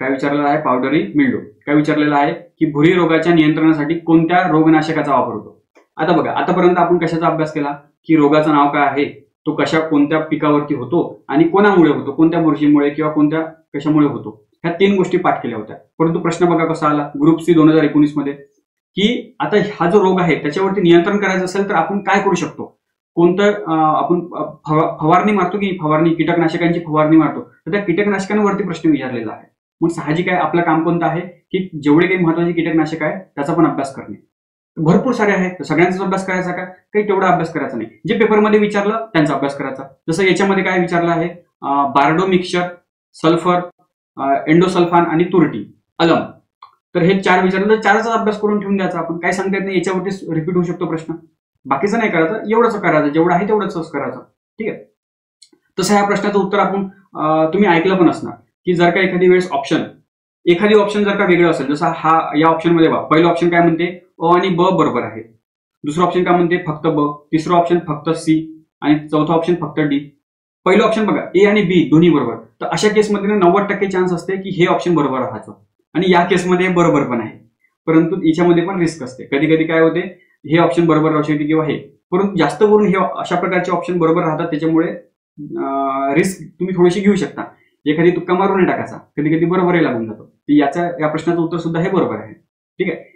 काय विचारलेलं आहे? पावडरी मिल्डो काय विचारलेलं आहे की भुरी रोगाच्या नियंत्रणासाठी कोणत्या रोगनाशकाचा वापर होतो? आता बघा, आतापर्यंत आपण कशाचा अभ्यास केला की रोगाचं नाव काय आहे, तो कोणत्या पिकावरती होतो आणि कोणामुळे होतो, कोणत्या बुरशीमुळे किंवा कोणत्या कशामुळे होतो, ह्या 3 गोष्टी पाठ केल्या होत्या. परंतु प्रश्न बघा कसा आला ग्रुप सी 2019 मध्ये की आता हा जो रोग आहे त्याच्यावरती नियंत्रण करायचं असेल तर आपण काय करू शकतो? कोणतं आपण फवारणी मारतो की कीटकनाशकांची फवारणी मारतो, तर त्या कीटकनाशकांवरती प्रश्न विचारलेला आहे. मग साहजिक आहे आपलं काम कोणतं आहे की जेवढे काही महत्वाचे कीटकनाशक आहे त्याचा पण अभ्यास करणे. भरपूर सारे आहेत, सगळ्यांचाच अभ्यास करायचा का? काही तेवढा अभ्यास करायचा नाही. जे पेपरमध्ये विचारलं त्यांचा अभ्यास करायचा. जसं याच्यामध्ये काय विचारलं आहे? बार्डो मिक्सचर, सल्फर, एंडोसल्फान आणि तुरटी, अलम. तर हे 4 विचारलं तर 4चा अभ्यास करून ठेवून द्यायचा. आपण काय सांगता येत नाही, याच्यावरती रिपीट होऊ शकतो प्रश्न. बाकीचं नाही करायचं, एवढंच करायचं, जेवढं आहे तेवढंच करायचं. ठीक आहे. तसं ह्या प्रश्नाचं उत्तर आपण तुम्ही ऐकलं पण असणार की जर का एखादी वेळेस एखादी ऑप्शन जर का वेगळं असेल, जसा हा या ऑप्शन मध्ये बघा, पहिलं ऑप्शन काय म्हणते? अ आणि ब बरोबर आहे. दुसरं ऑप्शन काय म्हणते? फक्त ब. तिसरं ऑप्शन फक्त सी. आणि चौथं ऑप्शन फक्त डी. पहिलं ऑप्शन बघा ए आणि बी दोन्ही बरोबर. तर अशा केसमध्ये 90% चान्स असते की हे ऑप्शन बरोबर राहायचं. आणि या केसमध्ये बरोबर पण आहे, परंतु याच्यामध्ये पण रिस्क असते. कधी कधी काय होते, हे ऑप्शन बरोबर राहू शकते किंवा हे, परंतु जास्त करून हे अशा प्रकारचे ऑप्शन बरोबर राहतात. त्याच्यामुळे रिस्क तुम्ही थोडीशी घेऊ शकता. एखादी तुक्का मारून टाकायचा, कधी कधी बरोबरही लागून जातो. या प्रश्नाचं उत्तर सुद्धा हे बरोबर आहे. ठीक आहे.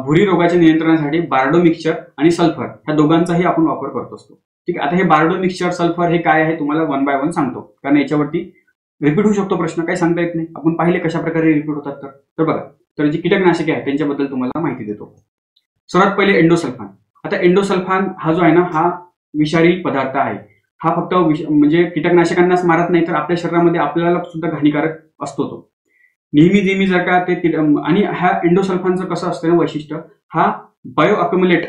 भुरी रोगाच्या नियंत्रणासाठी बार्डो मिक्सचर आणि सल्फर ह्या दोघांचाही आपण वापर करत असतो. ठीक आहे. आता हे बार्डो मिक्सचर सल्फर हे काय आहे तुम्हाला 1 बाय 1 सांगतो, कारण याच्यावरती रिपीट होऊ शकतो प्रश्न, काही सांगता येत नाही. आपण पाहिले कशा प्रकारे रिपीट होतात. तर बघा, तर जी कीटकनाशके आहेत त्यांच्याबद्दल तुम्हाला माहिती देतो. सर्वात पहिले एंडोसल्फान. आता एंडोसल्फान हा जो आहे ना, हा विषारी पदार्थ आहे. हा फक्त म्हणजे कीटकनाशकांनाच मारत नाही, तर आपल्या शरीरामध्ये आपल्याला सुद्धा हानिकारक असतो तो. नेहमी जर का ते आणि ह्या एंडोसल्फानचं कसं असतं ना वैशिष्ट्य, हा बायो अक्युमुलेट,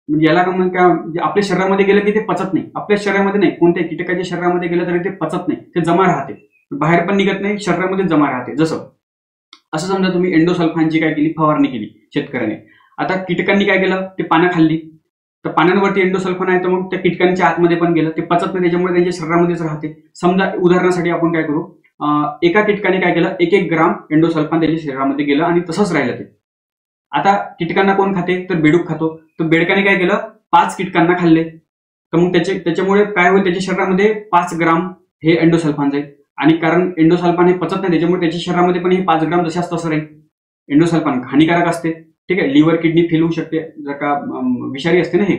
म्हणजे याला म्हणजे आपल्या शरीरामध्ये गेलं की ते पचत नाही. आपल्या शरीरामध्ये नाही, कोणत्याही कीटकाच्या शरीरामध्ये गेलं तरी ते पचत नाही, ते जमा राहते, बाहेर पण निघत नाही, शरीरामध्ये जमा राहते. जसं असं समजा तुम्ही एंडोसल्फानची काय केली, फवारणी केली शेतकऱ्याने. आता कीटकांनी काय केलं, ते पानं खाल्ली, तर पानांवरती एंडोसल्फान आहे, तर मग त्या कीटकांच्या आतमध्ये पण गेलं, ते पचत नाही, त्याच्यामुळे त्यांच्या शरीरामध्येच राहते. समजा उदाहरणासाठी आपण काय करू, एका कीटकाने काय केलं, 1 ग्राम एंडोसल्फान त्याच्या शरीरामध्ये गेलं आणि तसंच राहिलं ते. आता कीटकांना कोण खाते, तर बेडूक खातो. तर बेडकाने काय केलं, 5 कीटकांना खाल्ले, तर मग त्याच्यामुळे काय होईल, त्याच्या शरीरामध्ये 5 ग्राम हे एंडोसल्फान जाईल. आणि कारण एंडोसल्फान हे पचत नाही, त्याच्यामुळे त्याच्या शरीरामध्ये पण हे 5 ग्राम जशाच तसं राहील. एंडोसल्फान हानिकारक असते, ठीक आहे, लिव्हर किडनी फेल होऊ शकते जर का विषारी असते ना हे.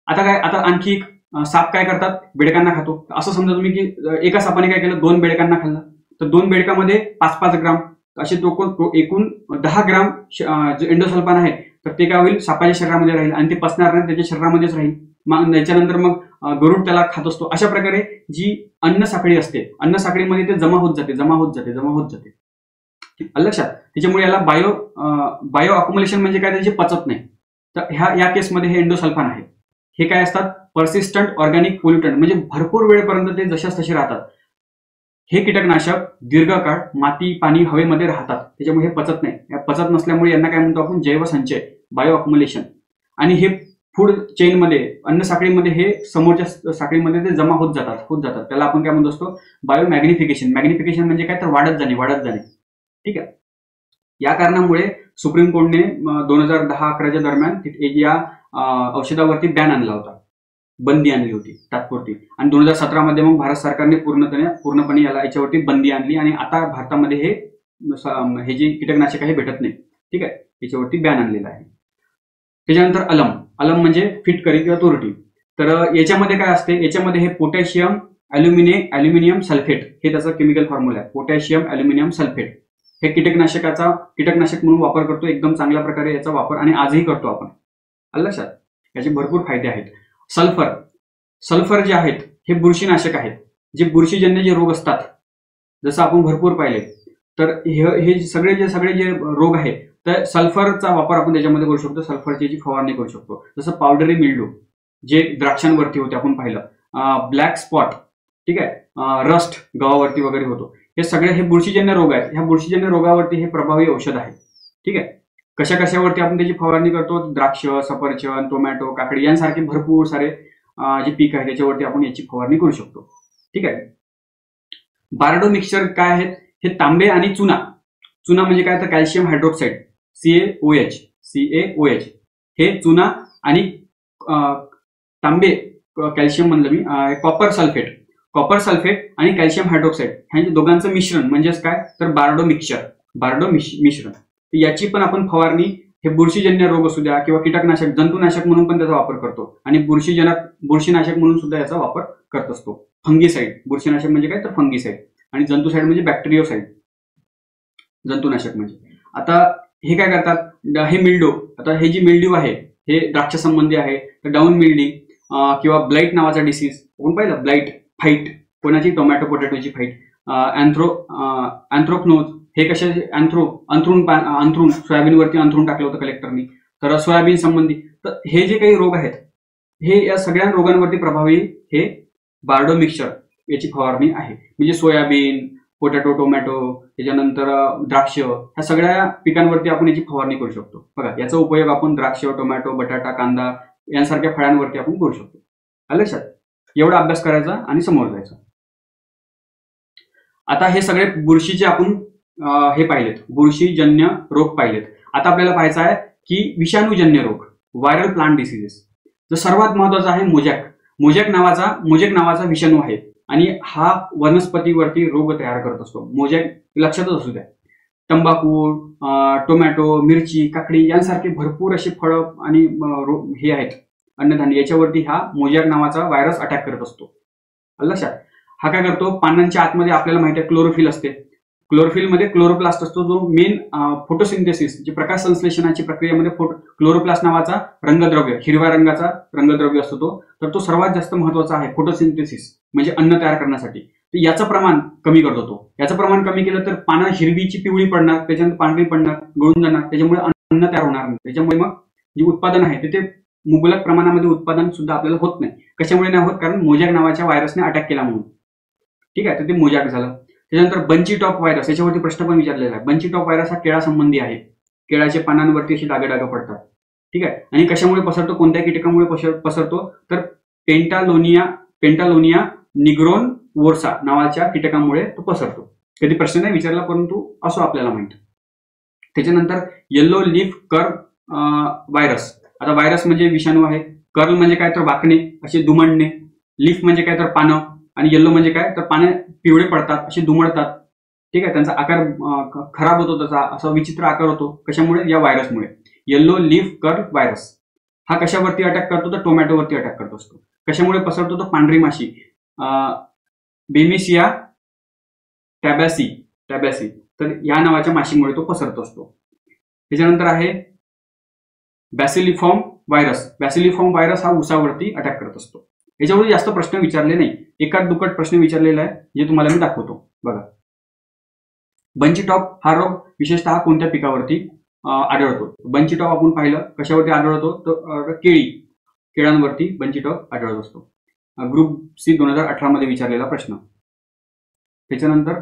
आता आणखी साप काय करतात, बेडकांना खातो. असं समजा तुम्ही की एका सापाने काय केलं, 2 बेडकांना खाल्लं, तर 2 बेडकामध्ये 5-5 ग्राम असे एकूण 10 ग्राम जे एंडोसल्फान आहे, तर ते काय होईल, सापाच्या शरीरामध्ये राहील आणि ते पचणार नाही, त्याच्या शरीरामध्येच राहील. मग त्याच्यानंतर मग गरुड त्याला खात असतो. अशा प्रकारे जी अन्न साखळी असते, अन्न साखळीमध्ये ते जमा होत जाते. लक्षात. त्याच्यामुळे याला बायो अक्युमुलेशन म्हणजे काय, त्याचे पचत नाही. तर या केसमध्ये हे एंडोसल्फान आहे. हे काय असतात, पर्सिस्टंट ऑर्गॅनिक पोल्युटंट, म्हणजे भरपूर वेळेपर्यंत ते जशाच तसे राहतात. हे कीटकनाशक दीर्घकाळ माती, पाणी, हवेमध्ये राहतात, त्याच्यामुळे हे पचत नाही. पचत नसल्यामुळे यांना काय म्हणतो आपण, जैवसंचय, बायो अक्युमुलेशन. आणि हे फूड चेनमध्ये, अन्न साखळीमध्ये, हे समोरच्या साखळीमध्ये ते जमा होत जातात. त्याला आपण काय म्हणतो असतो, बायो मॅग्निफिकेशन. मॅग्निफिकेशन म्हणजे काय, तर वाढत जाणे. ठीक आहे. या कारणामुळे सुप्रीम कोर्टने 2010-11च्या दरम्यान या औषधावरती बॅन आणला होता, बंदी आणली होती तात्पुरती. आणि 2017 मग भारत सरकारने पूर्णपणे याच्यावरती बंदी आणली आणि आता भारतामध्ये हे जे कीटकनाशक आहे भेटत नाही. ठीक आहे, याच्यावरती बॅन आणलेला आहे. त्याच्यानंतर अलम म्हणजे फिटकरी किंवा तुरटी. तर याच्यामध्ये काय असते, याच्यामध्ये हे पोटॅशियम अल्युमिनियम सल्फेट हे त्याचा केमिकल फॉर्म्युला आहे. पोटॅशियम अल्युमिनियम सल्फेट हे कीटकनाशक म्हणून वापर करतो, एकदम चांगल्या प्रकारे याचा वापर आणि आजही करतो आपण. लक्षात. याचे भरपूर फायदे आहेत. सल्फर जे आहेत हे बुरशीनाशक आहेत. जे बुरशीजन्य जे रोग असतात, जसं आपण भरपूर पाहिले, तर हे सगळे जे रोग आहेत, तर सल्फरचा वापर आपण त्याच्यामध्ये करू शकतो. सल्फरची जी फवारणी करू शकतो. जसं पावडरी मिल्ड्यू जे द्राक्षांवरती होते, आपण पाहिलं, ब्लॅक स्पॉट, ठीक आहे, रस्ट गव्हावरती वगैरे होतो. हे सगळे हे बुरशीजन्य रोग आहेत. ह्या बुरशीजन्य रोगावरती हे प्रभावी औषध आहे. ठीक आहे. कशावरती आपण त्याची फवारणी करतो, द्राक्ष, सफरचंद, टोमॅटो, काकडी यांसारखे भरपूर सारे जे पीक आहे त्याच्यावरती आपण याची फवारणी करू शकतो. ठीक आहे. बार्डो मिक्सचर काय आहेत, हे तांबे आणि चुना म्हणजे काय, तर कॅल्शियम हायड्रोक्साईड, CaOH हे चुना आणि तांबे, कॅल्शियम म्हणलं मी, कॉपर सल्फेट आणि कॅल्शियम हायड्रोक्साईड ह्या दोघांचं मिश्रण म्हणजेच काय, तर बार्डो मिश्रण. याची पण आपण फवारणी हे बुरशीजन्य रोग असू द्या किंवा कीटकनाशक, जंतुनाशक म्हणून पण त्याचा वापर करतो आणि बुरशीनाशक म्हणून सुद्धा याचा वापर करत असतो. फंगीसाईड, बुरशीनाशक म्हणजे काय, तर फंगीसाईड, आणि जंतुसाईड म्हणजे बॅक्टेरियोसाईड, जंतुनाशक म्हणजे. आता हे काय करतात, हे मिल्ड्यू, आता हे जी मिल्ड्यू आहे हे द्राक्ष संबंधी आहे. तर डाऊन मिल्डी किंवा ब्लाइट नावाचा डिसीज आपण पाहिलं, ब्लाइट, फाईट, कोणाची, टोमॅटो पोटॅटोची फाईट, अँथ्रोक्नोज हे कशाचे, अंथरून सोयाबीनवरती अंथरून टाकलं होतं कलेक्टरनी, तर सोयाबीन संबंधी. तर हे जे काही रोग आहेत, हे या सगळ्या रोगांवरती प्रभावी हे बार्डो मिक्सचर याची फवारणी आहे. म्हणजे सोयाबीन, पोटॅटो, टोमॅटो, त्याच्यानंतर द्राक्ष, ह्या सगळ्या पिकांवरती आपण याची फवारणी करू शकतो. बघा, याचा उपयोग आपण द्राक्ष, टोमॅटो, बटाटा, कांदा यांसारख्या फळांवरती आपण करू शकतो. लक्षात. एवढा अभ्यास करायचा आणि समोर जायचा. आता हे सगळे बुरशीचे आपण हे पाहिलेत, बुरशीजन्य रोग पाहिलेत. आता आपल्याला पाहायचं आहे की विषाणूजन्य रोग, व्हायरल प्लांट डिसीजेस. तर सर्वात महत्वाचा आहे मोजॅक नावाचा विषाणू आहे आणि हा वनस्पतीवरती रोग तयार करत असतो. मोजॅक लक्षातच असू द्या. तंबाखू, टोमॅटो, मिरची, काकडी यांसारखे भरपूर असे फळं आणि हे आहेत, अन्नधान्य याच्यावरती हा मोजॅक नावाचा व्हायरस अटॅक करत असतो. लक्षात. हा काय करतो, पानांच्या आतमध्ये आपल्याला माहिती आहे क्लोरोफिल असते. क्लोरोफिलमध्ये क्लोरोप्लास्ट असतो, जो मेन फोटोसिंथेसिस जी प्रकाश संश्लेषणाची प्रक्रियेमध्ये क्लोरोप्लास्ट नावाचा रंगद्रव्य, हिरव्या रंगाचा रंगद्रव्य असतो तो, तर तो सर्वात जास्त महत्वाचा आहे फोटोसिंथेसिस म्हणजे अन्न तयार करण्यासाठी. तर याचं प्रमाण कमी करतो तो. याचं प्रमाण कमी केलं तर पानं हिरवीची पिवळी पडणार, त्याच्यानंतर पांढरी पडणार, गळून जाणार, त्याच्यामुळे अन्न तयार होणार नाही. त्याच्यामुळे मग जे उत्पादन आहे ते मुबलक प्रमाणामध्ये उत्पादन सुद्धा आपल्याला होत नाही. कशामुळे नाही होत, कारण मोजॅक नावाच्या व्हायरसने अटॅक केला म्हणून. ठीक आहे, तर ते मोजॅक झालं. त्याच्यानंतर बंची टॉप व्हायरस, याच्यावरती प्रश्न पण विचारलेला आहे. बंची टॉप व्हायरस हा केळासंबंधी आहे. केळाच्या पानांवरती अशी डाग पडतात. ठीक आहे, आणि कशामुळे पसरतो, कोणत्या कीटकामुळे पसरतो, तर पेंटालोनिया निग्रोन वोर्सा नावाच्या कीटकामुळे तो पसरतो. कधी प्रश्न नाही विचारला, परंतु असो आपल्याला माहिती. त्याच्यानंतर येलो लीफ कर्ल व्हायरस. आता व्हायरस म्हणजे विषाणू आहे, कर्ल म्हणजे काय तर वाकणे, असे दुमडणे, लीफ म्हणजे काय तर पानं, आणि येल्लो म्हणजे काय तर पाने पिवळे पडतात, असे दुमडतात. ठीक आहे, त्यांचा आकार खराब होतो, त्याचा असा विचित्र आकार होतो. कशामुळे, या व्हायरसमुळे. येल्लो लीफ कर्ल व्हायरस हा कशावरती अटॅक करतो, तर टोमॅटोवरती अटॅक करत असतो. कशामुळे पसरतो, तो पांढरी माशी बेमिसिया टॅबॅसी तर या नावाच्या माशीमुळे तो पसरत असतो. त्याच्यानंतर आहे बॅसिलिफॉर्म व्हायरस. बॅसिलिफॉर्म व्हायरस हा ऊसावरती अटॅक करत असतो. याच्यावर जास्त प्रश्न विचारले नाही, एकाच दुकट प्रश्न विचारलेला आहे, जे तुम्हाला मी दाखवतो. बघा, बंची टॉप हा रोग विशेषतः कोणत्या पिकावरती आढळतो. बंची टॉप आपण पाहिलं कशावरती आढळतो, तर केळांवरती बंची टॉप आढळत असतो. ग्रुप सी 2018 मध्ये विचारलेला प्रश्न. त्याच्यानंतर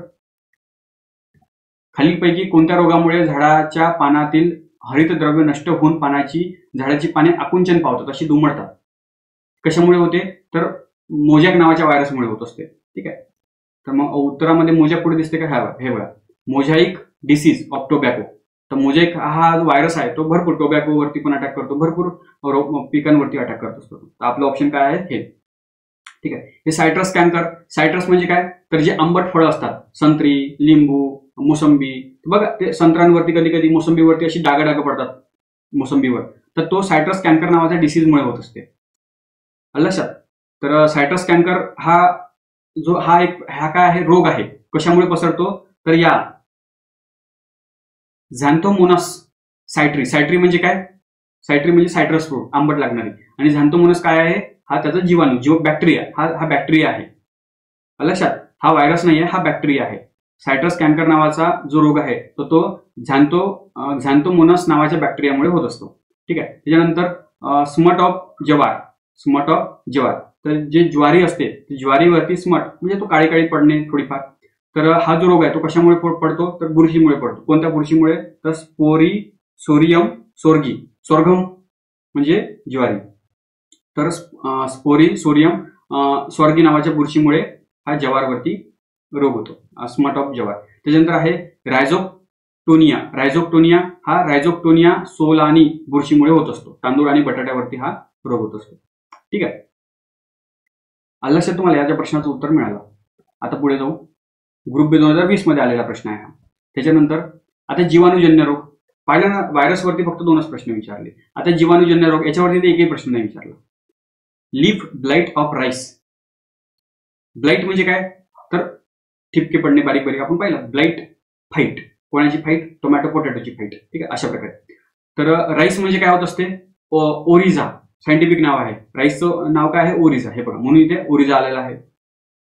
खालीलपैकी कोणत्या रोगामुळे झाडाच्या पानातील हरितद्रव्य नष्ट होऊन झाडाची पाने आकुंचन पावतात, अशी दुमडतात. कशामुळे होते, तर मोजॅक नावाच्या व्हायरसमुळे होत असते. ठीक आहे, तर मग उत्तरामध्ये मोजॅक पुढे दिसते का, हे बघा, मोझाईक डिसीज ऑफ टोबॅको. तर मोझॅक हा जो व्हायरस आहे तो भरपूर टोबॅकोवरती पण अटॅक करतो, भरपूर पिकांवरती अटॅक करत असतो. तर आपलं ऑप्शन काय आहे, हे. ठीक आहे, हे सायट्रस कॅन्कर. सायट्रस म्हणजे काय, तर जे आंबट फळं असतात, संत्री, लिंबू, मोसंबी. बघा, ते संत्र्यांवरती कधी कधी मोसंबीवरती अशी डाग पडतात मोसंबीवर, तर तो सायट्रस कॅन्कर नावाच्या डिसीजमुळे होत असते. लक्षात. तर सायट्रस कॅन्कर हा काय आहे, रोग आहे. कशामुळे पसरतो, तर या झॅन्थोमोनस सायट्री म्हणजे काय, सायट्री म्हणजे सायट्रस फ्रूट, आंबट लागणारी. आणि झॅन्थोमोनस काय आहे, हा त्याचा जीवाणू, बॅक्टेरिया, हा बॅक्टेरिया आहे. लक्षात, हा व्हायरस नाही आहे, हा बॅक्टेरिया आहे. सायट्रस कॅन्कर नावाचा जो रोग आहे तो झॅन्थोमोनस नावाच्या बॅक्टेरियामुळे होत असतो. ठीक आहे. त्याच्यानंतर स्मट ऑफ ज्वार. तर जे ज्वारी असते, ज्वारीवरती स्मट म्हणजे तो काळी पडणे थोडीफार. तर हा जो रोग आहे तो कशामुळे पडतो, तर बुरशीमुळे पडतो. कोणत्या बुरशीमुळे, तर सोर्गम म्हणजे ज्वारी. तर स्वार्गी नावाच्या बुरशीमुळे हा जवारवरती रोग होतो, स्मट ऑफ जवार. त्याच्यानंतर आहे रायझोक्टोनिया हा रायझोक्टोनिया सोलानी बुरशीमुळे होत असतो. तांदूळ आणि बटाट्यावरती हा रोग होत असतो. ठीक आहे, लक्षात तुम्हाला याच्या प्रश्नाचं उत्तर मिळालं. आता पुढे जाऊ. ग्रुप बी 2020 मध्ये आलेला प्रश्न आहे हा. त्याच्यानंतर आता जीवाणूजन्य रोग. पहिल्यांदा व्हायरसवरती फक्त 2च प्रश्न विचारले. आता जीवाणूजन्य रोग याच्यावरती एकही प्रश्न नाही विचारला. Leaf blight of rice. Blight म्हणजे काय, तर ठिपके पडणे बारीक आपण पाहिलं. ब्लाइट फाईट, कोणाची फाईट, टोमॅटो पोटॅटोची फाईट. ठीक आहे, अशा प्रकारे. तर राईस म्हणजे काय होत असते, ओरिझा सायंटिफिक नाव आहे. राईसचं नाव काय आहे, ओरिझा. हे बघा, म्हणून इथे ओरिझा आलेला आहे.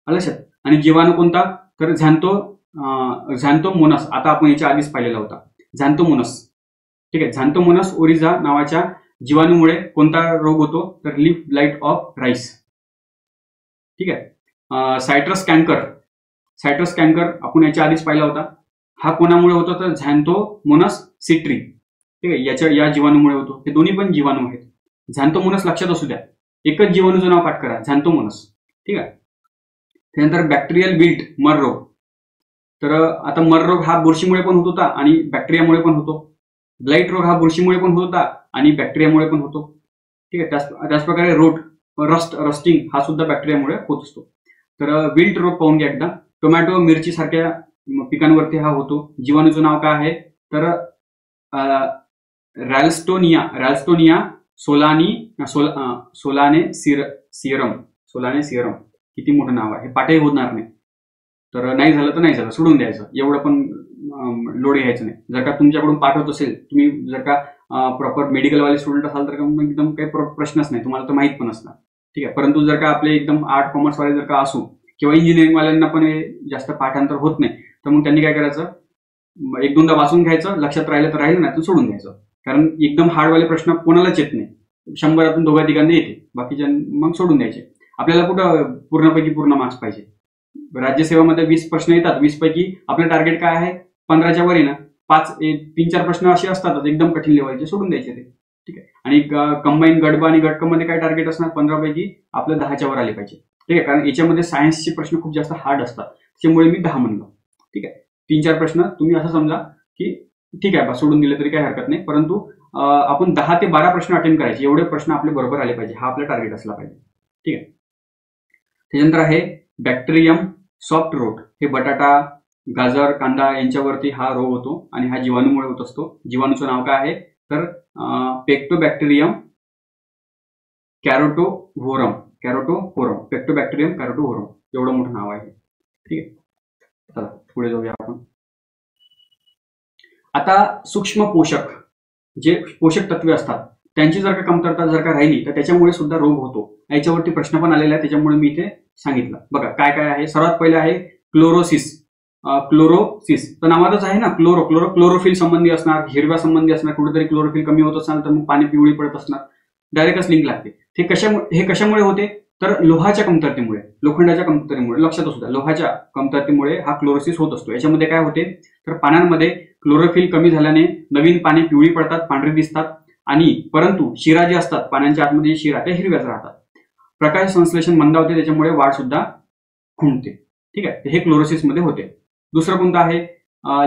लक्षात. आणि जीवाणू कोणता, तर झॅन्थोमोनस. आता आपण याच्या आधीच पाहिलेला होता, झॅन्थोमोनस. ठीक आहे, झॅन्थोमोनस ओरिझा नावाच्या जीवाणूमुळे कोणता रोग होतो, तर लीफ ब्लाइट ऑफ राईस. ठीक आहे. सायट्रस कॅन्कर आपण याच्या आधीच पाहिला होता. हा कोणामुळे होतो, तर झॅन्थोमोनस सिट्री. ठीक आहे, या जीवाणूमुळे होतो. हे दोन्ही पण जीवाणू आहेत. झॅन्थोमोनस लक्षात असू द्या, एकच जीवाणूचं नाव पाठ करा, झॅन्थोमोनस. ठीक आहे. त्यानंतर बॅक्टेरियल विल्ट, मर रोग. तर आता मर रोग हा बुरशीमुळे पण होत होता आणि बॅक्टेरियामुळे पण होतो. ब्लाइट रोग हा बुरशीमुळे पण होत होता आणि बॅक्टेरियामुळे पण होतो. ठीक आहे. त्याचप्रकारे रस्टिंग हा सुद्धा बॅक्टेरियामुळे होत असतो. तर विल्ट रोग पाहून घ्या एकदा. टोमॅटो, मिरची सारख्या पिकांवरती हा होतो. जीवाणूचं नाव काय आहे, तर रॅल्स्टोनिया सोलाने सिरम किती मोठं नाव आहे, हे पाठही होणार नाही. तर नाही झालं तर नाही झालं, सोडून द्यायचं, एवढं पण लोड घ्यायचं नाही. जर का तुमच्याकडून पाठ होत असेल, तुम्ही जर का प्रॉपर मेडिकलवाले स्टुडंट असाल तर मग एकदम काही प्रश्नच नाही, तुम्हाला तर माहित पण असणार. ठीक आहे. परंतु जर का आपले एकदम आर्ट कॉमर्सवाले जर का असू किंवा इंजिनिअरिंगवाल्यांना पण जास्त पाठांतर होत नाही, तर मग त्यांनी काय करायचं, एक दोनदा वाचून घ्यायचं, लक्षात राहिलं तर राहिलं, नाही तर सोडून द्यायचं. कारण एकदम हार्डवाले प्रश्न कोणालाच येत नाही, 100 दोघा तिघांना येते, बाकीच्या मग सोडून द्यायचे. आपल्याला कुठं पूर्णपैकी पूर्ण मार्क्स पाहिजे. राज्यसेवेमध्ये 20 प्रश्न येतात, 20 पैकी आपलं टार्गेट काय आहे, 15च्या वर ना 3-4 प्रश्न असे असतात एकदम कठीण लेवलचे, सोडून द्यायचे ते. ठीक आहे. आणि कंबाईन गडबा आणि गटकमध्ये काय टार्गेट असणार, 15 पैकी आपलं 10च्या वर आले पाहिजे. ठीक आहे. कारण याच्यामध्ये सायन्सचे प्रश्न खूप जास्त हार्ड असतात, त्याच्यामुळे मी 10 म्हणलो. ठीक आहे. 3-4 प्रश्न तुम्ही असं समजा की ठीक आहे, सोडून दिले तरी काही हरकत नाही, परंतु आपण 10 ते 12 प्रश्न अटेम्प्ट करायचे, एवढे प्रश्न आपले बरोबर आले पाहिजे, हा आपला टार्गेट असला पाहिजे. ठीक आहे. त्याच्यानंतर आहे बॅक्टेरियम सॉफ्ट रोट. हे बटाटा, गाजर, कांदा यांच्यावरती हा रोग होतो आणि हा जीवाणूमुळे होत असतो. जीवाणूचं नाव काय आहे तर पेक्टोबॅक्टेरियम कॅरोटोव्होरम. पेक्टोबॅक्टेरियम कॅरोटोव्होरम, एवढं मोठं नाव आहे. ठीक आहे. चला पुढे जाऊया आपण. आता सूक्ष्म पोषक, जे पोषक तत्वे असतात त्यांची जर का कमतरता जर का राहिली तर त्याच्यामुळे सुद्धा रोग होतो. याच्यावरती प्रश्न पण आलेला आहे, त्याच्यामुळे मी इथे सांगितलं. बघा काय काय आहे. सर्वात पहिलं आहे क्लोरोसिस. तर नावातच आहे ना, क्लोरोफिल संबंधी असणार, हिरव्या संबंधी असणार. कुठेतरी क्लोरोफिल कमी होत असणार तर मग पाणी पिवळी पडत असणार, डायरेक्टच लिंक लागते. हे कशामुळे होते तर लोहाच्या कमतरतेमुळे, लोखंडाच्या कमतरतेमुळे. लक्षात असू द्या, लोहाच्या कमतरतेमुळे हा क्लोरोसिस होत असतो. याच्यामध्ये काय होते तर पानांमध्ये क्लोरोफिल कमी झाल्याने नवीन पाने पिवळी पडतात, पांढरी दिसतात, आणि परंतु शिरा जे असतात पानांच्या आतमध्ये शिरा त्या हिरव्याच राहतात. प्रकाश संश्लेषण मंदावते, त्याच्यामुळे वाढ सुद्धा खुंटते. ठीक आहे. हे क्लोरोसिस मध्ये होते. दुसरं कोणतं आहे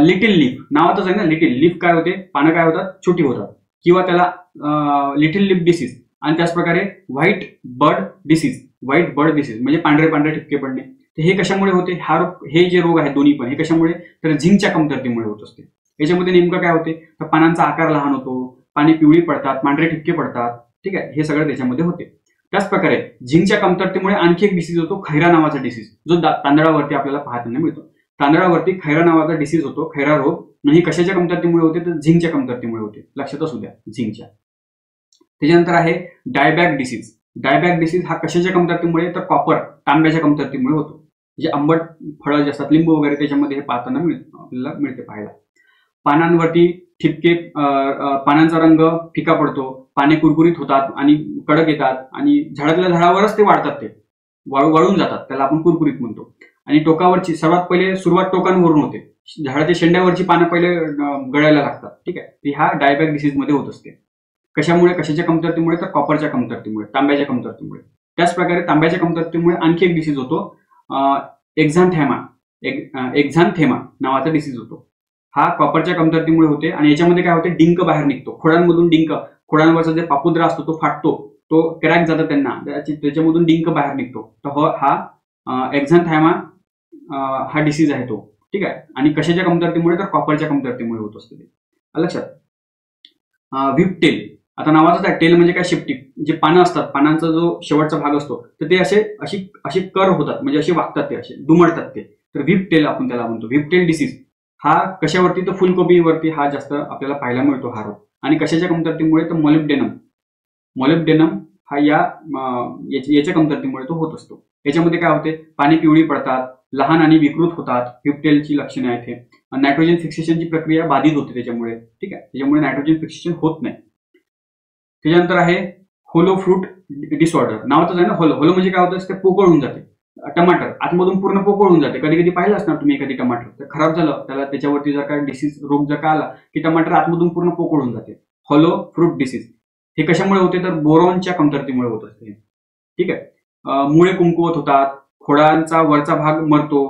लिटिल लीफ. नावातच आहे ना लिटिल लीफ. काय होते, पानं काय होतात, छोटी होतात, किंवा त्याला लिटिल लीफ डिसीज. आणि त्याचप्रकारे व्हाईट बर्ड डिसीज म्हणजे पांढरे ठिपके पडणे. तर हे कशामुळे होते, हे जे रोग आहेत दोन्ही पण, हे कशामुळे तर झिंकच्या कमतरतेमुळे होत असते. याच्यामध्ये नेमकं काय होते तर पानांचा आकार लहान होतो, पाणी पिवळी पडतात, पांढरे ठिपके पडतात. ठीक आहे. हे सगळं त्याच्यामध्ये होते. त्याचप्रकारे झिंकच्या कमतरतेमुळे आणखी एक डिसीज होतो, खैरा नावाचा डिसीज, जो तांदळावरती आपल्याला पाहायला मिळतो. तांदळावरती खैरा नावाचा डिसीज होतो, खैरा रोग. ही कशाच्या कमतरतेमुळे होते तर झिंकच्या कमतरतेमुळे होते. लक्षात असू द्या, झिंकच्या. त्याच्यानंतर आहे डायबॅक डिसीज. हा कशाच्या कमतरतेमुळे तर कॉपर, तांब्याच्या कमतरतेमुळे होतो. जे आंबट फळं जे असतात, लिंबू वगैरे, त्याच्यामध्ये हे पाहताना आपल्याला मिळते पाहायला. पानांवरती ठिपके, पानांचा रंग फिका पडतो, पाने कुरकुरीत होतात आणि कडक येतात, आणि झाडातल्या झाडावरच ते वाढतात, ते वाळून जातात, त्याला आपण कुरकुरीत म्हणतो. आणि टोकावरची सर्वात पहिले सुरुवात टोकांवरून होते, झाडाच्या शेंड्यावरची पानं पहिले गळायला लागतात. ठीक आहे. हा डायबॅक डिसीज मध्ये होत असते. कशामुळे, कशाच्या कमतरतेमुळे तर कॉपरच्या कमतरतेमुळे, तांब्याच्या कमतरतेमुळे. त्याचप्रकारे तांब्याच्या कमतरतेमुळे आणखी एक डिसीज होतो, एक्झांथेमा नावाचा डिसीज होतो. हा कॉपरच्या कमतरतेमुळे होते. आणि याच्यामध्ये काय होते, डिंक बाहेर निघतो, खोडांमधून डिंक, खोडांवरचा जे पापुद्रा असतो तो फाटतो, तो क्रॅक जातो त्यांना, त्याच्यामधून डिंक बाहेर निघतो. तर हा एक्झांथेमा हा डिसीज आहे तो. ठीक आहे. आणि कशाच्या कमतरतेमुळे तर कॉपरच्या कमतरतेमुळे होत असते ते. लक्षात. व्हिपटेल. आता नावाचं आहे, टेल म्हणजे काय, शेपटी. जे पानं असतात, पानांचा जो शेवटचा भाग असतो तर ते अशी कर होतात, म्हणजे असे वागतात, ते असे दुमडतात ते. तर व्हिपटेल आपण त्याला म्हणतो. व्हिपटेल डिसीज हा कशावरती तर फुलकोबीवरती हा जास्त आपल्याला पाहायला मिळतो हा रोग. आणि कशाच्या कमतरतेमुळे तर मॉलिब्डेनम हा याच्या कमतरतेमुळे तो होत असतो. याच्यामध्ये काय होते, पाणी पिवळी पडतात, लहान आणि विकृत होतात. व्हिपटेलची लक्षणे आहेत हे. नायट्रोजन फिक्सेशनची प्रक्रिया बाधित होते त्याच्यामुळे. ठीक आहे. त्याच्यामुळे नायट्रोजन फिक्सेशन होत नाही. त्याच्यानंतर आहे होलो फ्रूट डिसऑर्डर. नावातच आहे ना, होलो म्हणजे काय होतं, ते पोकळ होऊन जाते. टमाटर आतमधून पूर्ण पोकळ होऊन जाते. कधी कधी पाहिलं असणार तुम्ही, एखादी टमाटर तर खराब झालं, त्याच्यावरती जर का डिसीज रोग जर का आला की टमाटर आतमधून पूर्ण पोकळ होऊन जाते. होलो फ्रूट डिसीज हे कशामुळे होते तर बोरॉनच्या कमतरतेमुळे होत असते. ठीक आहे. मुळे कुंकवत होतात, खोडांचा वरचा भाग मरतो,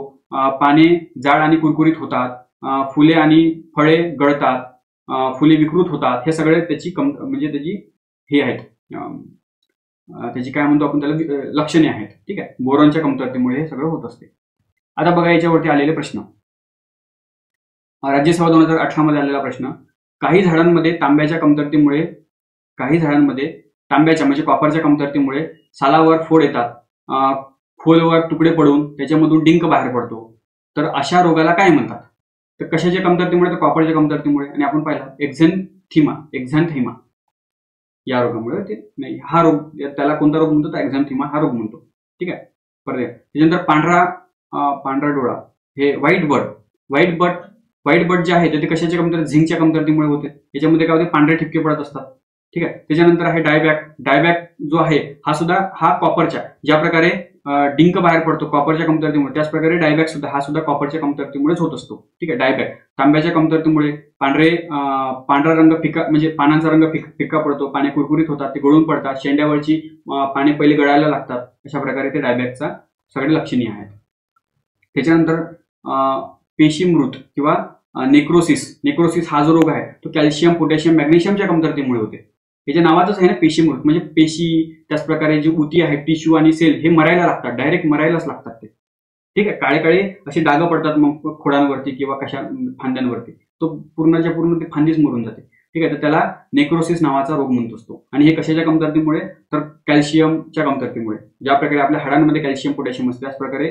पाने जाड आणि कुरकुरीत होतात, फुले आणि फळे गळतात, फुले विकृत होतात. हे सगळे त्याची हे आहेत, त्याची काय म्हणतो आपण त्याला, लक्षणे आहेत. ठीक आहे. बोरॉनच्या कमतरतेमुळे हे सगळं होत असते. आता बघा याच्यावरती आलेले प्रश्न. राज्यसेवा 2018 मध्ये आलेला प्रश्न, काही झाडांमध्ये तांब्याच्या म्हणजे कॉपरच्या कमतरतेमुळे सालावर फोड येतात, खोलवर तुकडे पडून त्याच्यामधून डिंक बाहेर पडतो. तर अशा रोगाला काय म्हणतात? तर कशाच्या कमतरतेमुळे? तर कॉपरच्या कमतरतेमुळे. आणि आपण पाहिलं एक्झॅन्थेमा या रोगामुळे ते नाही, हा रोग, त्याला कोणता रोग म्हणतो? तर एक्झॅन्थेमा हा रोग म्हणतो. ठीक आहे. परत त्याच्यानंतर पांढरा डोळा, हे व्हाईट बट जे आहे ते कशाच्या कमतरते? झिंकच्या कमतरतेमुळे होते. याच्यामध्ये काय होते? पांढरे ठिपके पडत असतात. ठीक आहे. त्याच्यानंतर आहे डायबॅक जो आहे हा कॉपरच्या, ज्या प्रकारे डिंक बाहेर पडतो कॉपरच्या कमतरतेमुळे, त्याच प्रकारे डायबॅक सुद्धा कॉपरच्या कमतरतेमुळेच होत असतो. ठीक आहे. डायबॅक तांब्याच्या कमतरतेमुळे पांढरा रंग फिका, म्हणजे पानांचा रंग फिक्का पडतो, पाने कुरकुरीत होतात, ते गळून पडतात, शेंड्यावरची पाने पहिले गळायला लागतात. अशा प्रकारे ते डायबॅकचा सगळे लक्षणीय आहेत. त्याच्यानंतर पेशीमृत किंवा नेक्रोसिस हा जो रोग आहे तो कॅल्शियम, पोटॅशियम, मॅग्नेशियमच्या कमतरतेमुळे होते. याच्या नावातच आहे ना पेशीमृत, म्हणजे पेशी, त्याच प्रकारे जी ऊती आहे, टिश्यू आणि सेल हे मरायला लागतात, डायरेक्ट मरायलाच लागतात ते. ठीक आहे. काळे काळे असे डाग पडतात मग खोडांवरती किंवा फांद्यांवरती, तो पूर्णच्या पूर्ण ते फांदीच मरून जाते. ठीक आहे. तर त्याला नेक्रोसिस नावाचा रोग म्हणतो असतो. आणि हे कशाच्या कमतरतेमुळे? तर कॅल्शियमच्या कमतरतेमुळे. ज्या प्रकारे आपल्या हाडांमध्ये कॅल्शियम, पोटॅशियम असते, त्याच प्रकारे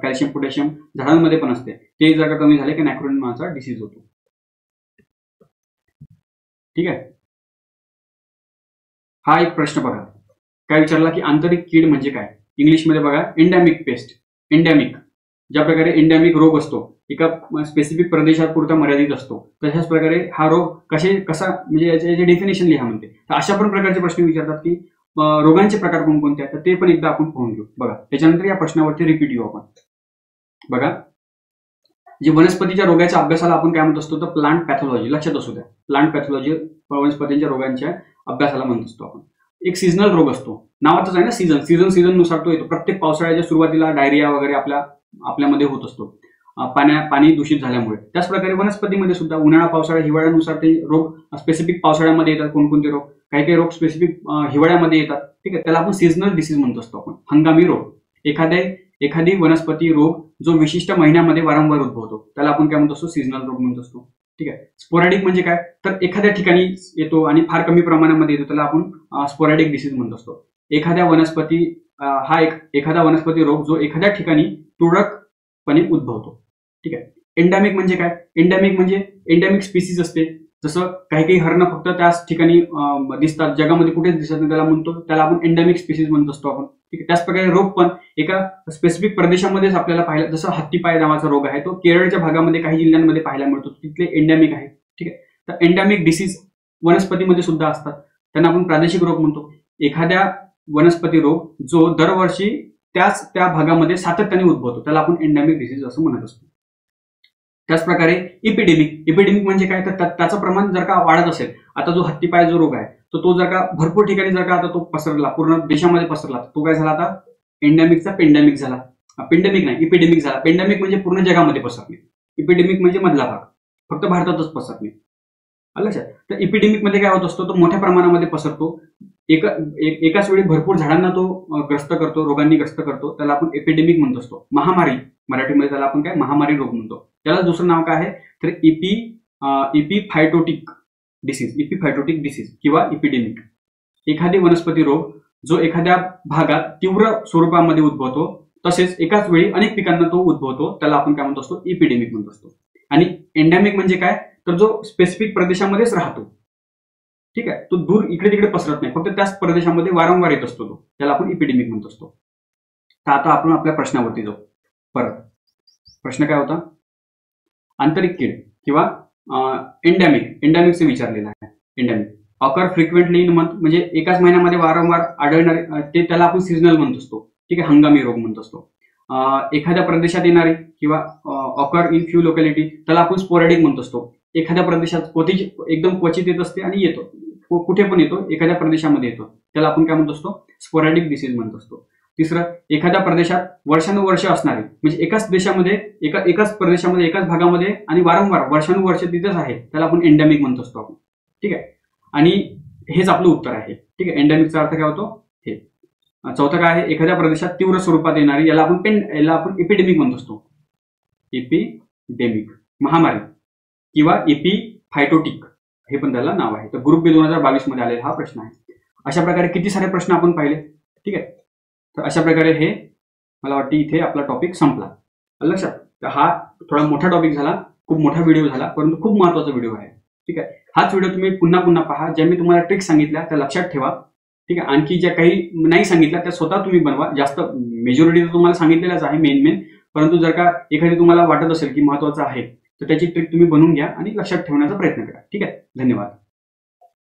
कॅल्शियम, पोटॅशियम झाडांमध्ये पण असते. ते जर का कमी झाले की नॅक्रोसिस नावाचा डिसीज होतो. ठीक आहे. हा एक प्रश्न बघा, काय विचारला की आंतरिक कीड म्हणजे काय? इंग्लिशमध्ये बघा एंडॅमिक पेस्ट. ज्या प्रकारे एंडॅमिक रोग असतो एका स्पेसिफिक प्रदेशापुरता मर्यादित असतो, तशाच प्रकारे हा रोग कसा, म्हणजे याचे डेफिनेशन लिहा म्हणते. तर अशा पण प्रकारचे प्रश्न विचारतात की रोगांचे प्रकार कोणकोणते आहेत, तर ते पण एकदा आपण पाहून घेऊ. बघा, त्याच्यानंतर या प्रश्नावरती रिपीट येऊ आपण. बघा, जे वनस्पतीच्या रोगाच्या अभ्यासाला आपण काय म्हणत असतो? तर प्लांट पॅथॉलॉजी. लक्षात असू द्या, प्लांट पॅथॉलॉजी वनस्पतींच्या रोगांच्या अभ्यासाला म्हणत असतो आपण. एक सीझनल रोग असतो, नावातच आहे ना सीझन नुसार तो येतो. प्रत्येक पावसाळ्याच्या सुरुवातीला डायरिया वगैरे आपल्यामध्ये होत असतो, पाणी दूषित झाल्यामुळे. त्याच प्रकारे वनस्पतीमध्ये सुद्धा उन्हाळा, पावसाळा, हिवाळ्यानुसार ते रोग स्पेसिफिक पावसाळ्यामध्ये येतात. कोणकोणते रोग? काही रोग स्पेसिफिक हिवाळ्यामध्ये येतात. ठीक आहे. त्याला आपण सीझनल डिसीज म्हणत असतो आपण. हंगामी रोग, एखादी वनस्पती रोग जो विशिष्ट महिन्यामध्ये वारंवार उद्भवतो त्याला आपण काय म्हणतो असतो? सीझनल रोग म्हणत असतो. ठीक आहे. स्पोरॅडिक म्हणजे काय? तर एखाद्या ठिकाणी येतो आणि फार कमी प्रमाणामध्ये येतो, त्याला आपण स्पोरॅडिक डिसीज म्हणत असतो. एखादा वनस्पती रोग जो एखाद्या ठिकाणी तुरळकपणे उद्भवतो. ठीक आहे. एंडॅमिक म्हणजे काय? एंडॅमिक स्पीसीज असते. जसं काही हरणं फक्त त्याच ठिकाणी दिसतात, जगामध्ये कुठेच दिसत नाही, त्याला आपण एंडॅमिक स्पीसीज म्हणत असतो आपण. ठीक आहे. त्याच प्रकारे रोग पण एका स्पेसिफिक प्रदेशामध्येच आपल्याला पाहायला, जसं हत्तीपाय नावाचा रोग आहे तो केरळच्या भागामध्ये काही जिल्ह्यांमध्ये पाहायला मिळतो, तिथले एंडॅमिक आहे. ठीक आहे. तर एंडॅमिक डिसीज वनस्पतीमध्ये सुद्धा असतात, त्यांना आपण प्रादेशिक रोग म्हणतो. एखाद्या वनस्पती रोग जो दरवर्षी त्या भागामध्ये सातत्याने उद्भवतो त्याला आपण एंडॅमिक डिसीज असं म्हणत असतो. त्याच प्रकारे इपिडेमिक म्हणजे काय? तर त्याचं प्रमाण जर का वाढत असेल, आता जो हत्तीपाय जो रोग आहे तो जर का भरपूर ठिकाणी जर का आता तो पसरला, पूर्ण देशामध्ये पसरला, तो काय झाला? आता एंडॅमिकचा पेंडॅमिक झाला. पेंडेमिक नाही, इपिडेमिक झाला. पेंडेमिक म्हणजे पूर्ण जगामध्ये पसरणे, इपिडेमिक म्हणजे मधला भाग, फक्त भारतातच पसरणे. लक्षात. तर इपिडेमिक मध्ये काय होत असतो? तो मोठ्या प्रमाणामध्ये पसरतो, एकाच वेळी भरपूर झाडांना तो रोगांनी ग्रस्त करतो, त्याला आपण एपिडेमिक म्हणत असतो. महामारी, मराठीमध्ये त्याला आपण काय महामारी रोग म्हणतो. त्याला दुसरं नाव काय आहे? तर इपिफायटोटिक डिसीज किंवा इपिडेमिक. एखादी वनस्पती रोग जो एखाद्या भागात तीव्र स्वरूपामध्ये उद्भवतो, तसेच एकाच वेळी अनेक पिकांना तो उद्भवतो, त्याला आपण काय म्हणतो असतो? इपिडेमिक म्हणत असतो. आणि एंडॅमिक म्हणजे काय? तर जो स्पेसिफिक प्रदेशामध्येच राहतो. ठीक आहे. तो दूर इकडे तिकडे पसरत नाही, फक्त त्याच प्रदेशामध्ये वारंवार येत असतो, त्याला आपण इपिडेमिक म्हणत असतो. तर आता आपण आपल्या प्रश्नावरती जाऊ. परत प्रश्न काय होता? आंतरिक कीड किंवा एंडॅमिकचे विचारलेला आहे. एंडॅमिक ऑकर फ्रिक्वेंटली इन मंथ, म्हणजे एकाच महिन्यामध्ये वारंवार आढळणारे, ते त्याला आपण सीझनल म्हणत असतो. ठीक आहे. हंगामी रोग म्हणत असतो. एखाद्या प्रदेशात येणारे किंवा ऑकर इन फ्यू लोकॅलिटी, त्याला आपण स्पोरॅडिक म्हणत असतो. एखाद्या प्रदेशात एकदम क्वचित येत असते आणि येतो, कुठे पण येतो, एखाद्या प्रदेशामध्ये येतो, त्याला आपण काय म्हणत असतो? स्पोरॅडिक डिसीज म्हणत असतो. तिसरं, एखाद्या प्रदेशात वर्षानुवर्ष असणारे, म्हणजे एकाच देशामध्ये, एकाच प्रदेशामध्ये, एकाच भागामध्ये आणि वारंवार वर्षानुवर्ष तिथेच आहे, त्याला आपण एंडॅमिक म्हणत असतो आपण. ठीक आहे. आणि हेच आपलं उत्तर आहे. ठीक आहे. एंडॅमिकचा अर्थ काय होतो? हे. चौथं काय आहे? एखाद्या प्रदेशात तीव्र स्वरूपात येणारी, याला आपण इपिडेमिक म्हणत असतो. इपिडेमिक, महामारी किंवा इपिफायटोटिक, हे पण त्याला नाव आहे. तर ग्रुप बी 2022 मध्ये आलेला हा प्रश्न आहे. अशा प्रकारे किती सारे प्रश्न आपण पाहिले. ठीक आहे. तर अशा प्रकारे हे मला वाटते इथे आपला टॉपिक संपला. लक्षात. तर हा थोडा मोठा टॉपिक झाला, खूप मोठा व्हिडिओ झाला, परंतु खूप महत्वाचा व्हिडिओ आहे. ठीक आहे. हाच व्हिडिओ तुम्ही पुन्हा पुन्हा पहा. ज्या मी तुम्हाला ट्रिक्स सांगितल्या त्या लक्षात ठेवा. ठीक आहे. आणखी ज्या काही नाही सांगितल्या त्या स्वतः तुम्ही बनवा. जास्त मेजॉरिटी तर तुम्हाला सांगितलेल्याच आहे मेन, परंतु जर का एखादी तुम्हाला वाटत असेल की महत्वाचं आहे तर त्याची ट्रिक तुम्ही बनवून घ्या आणि लक्षात ठेवण्याचा प्रयत्न करा. ठीक आहे. धन्यवाद.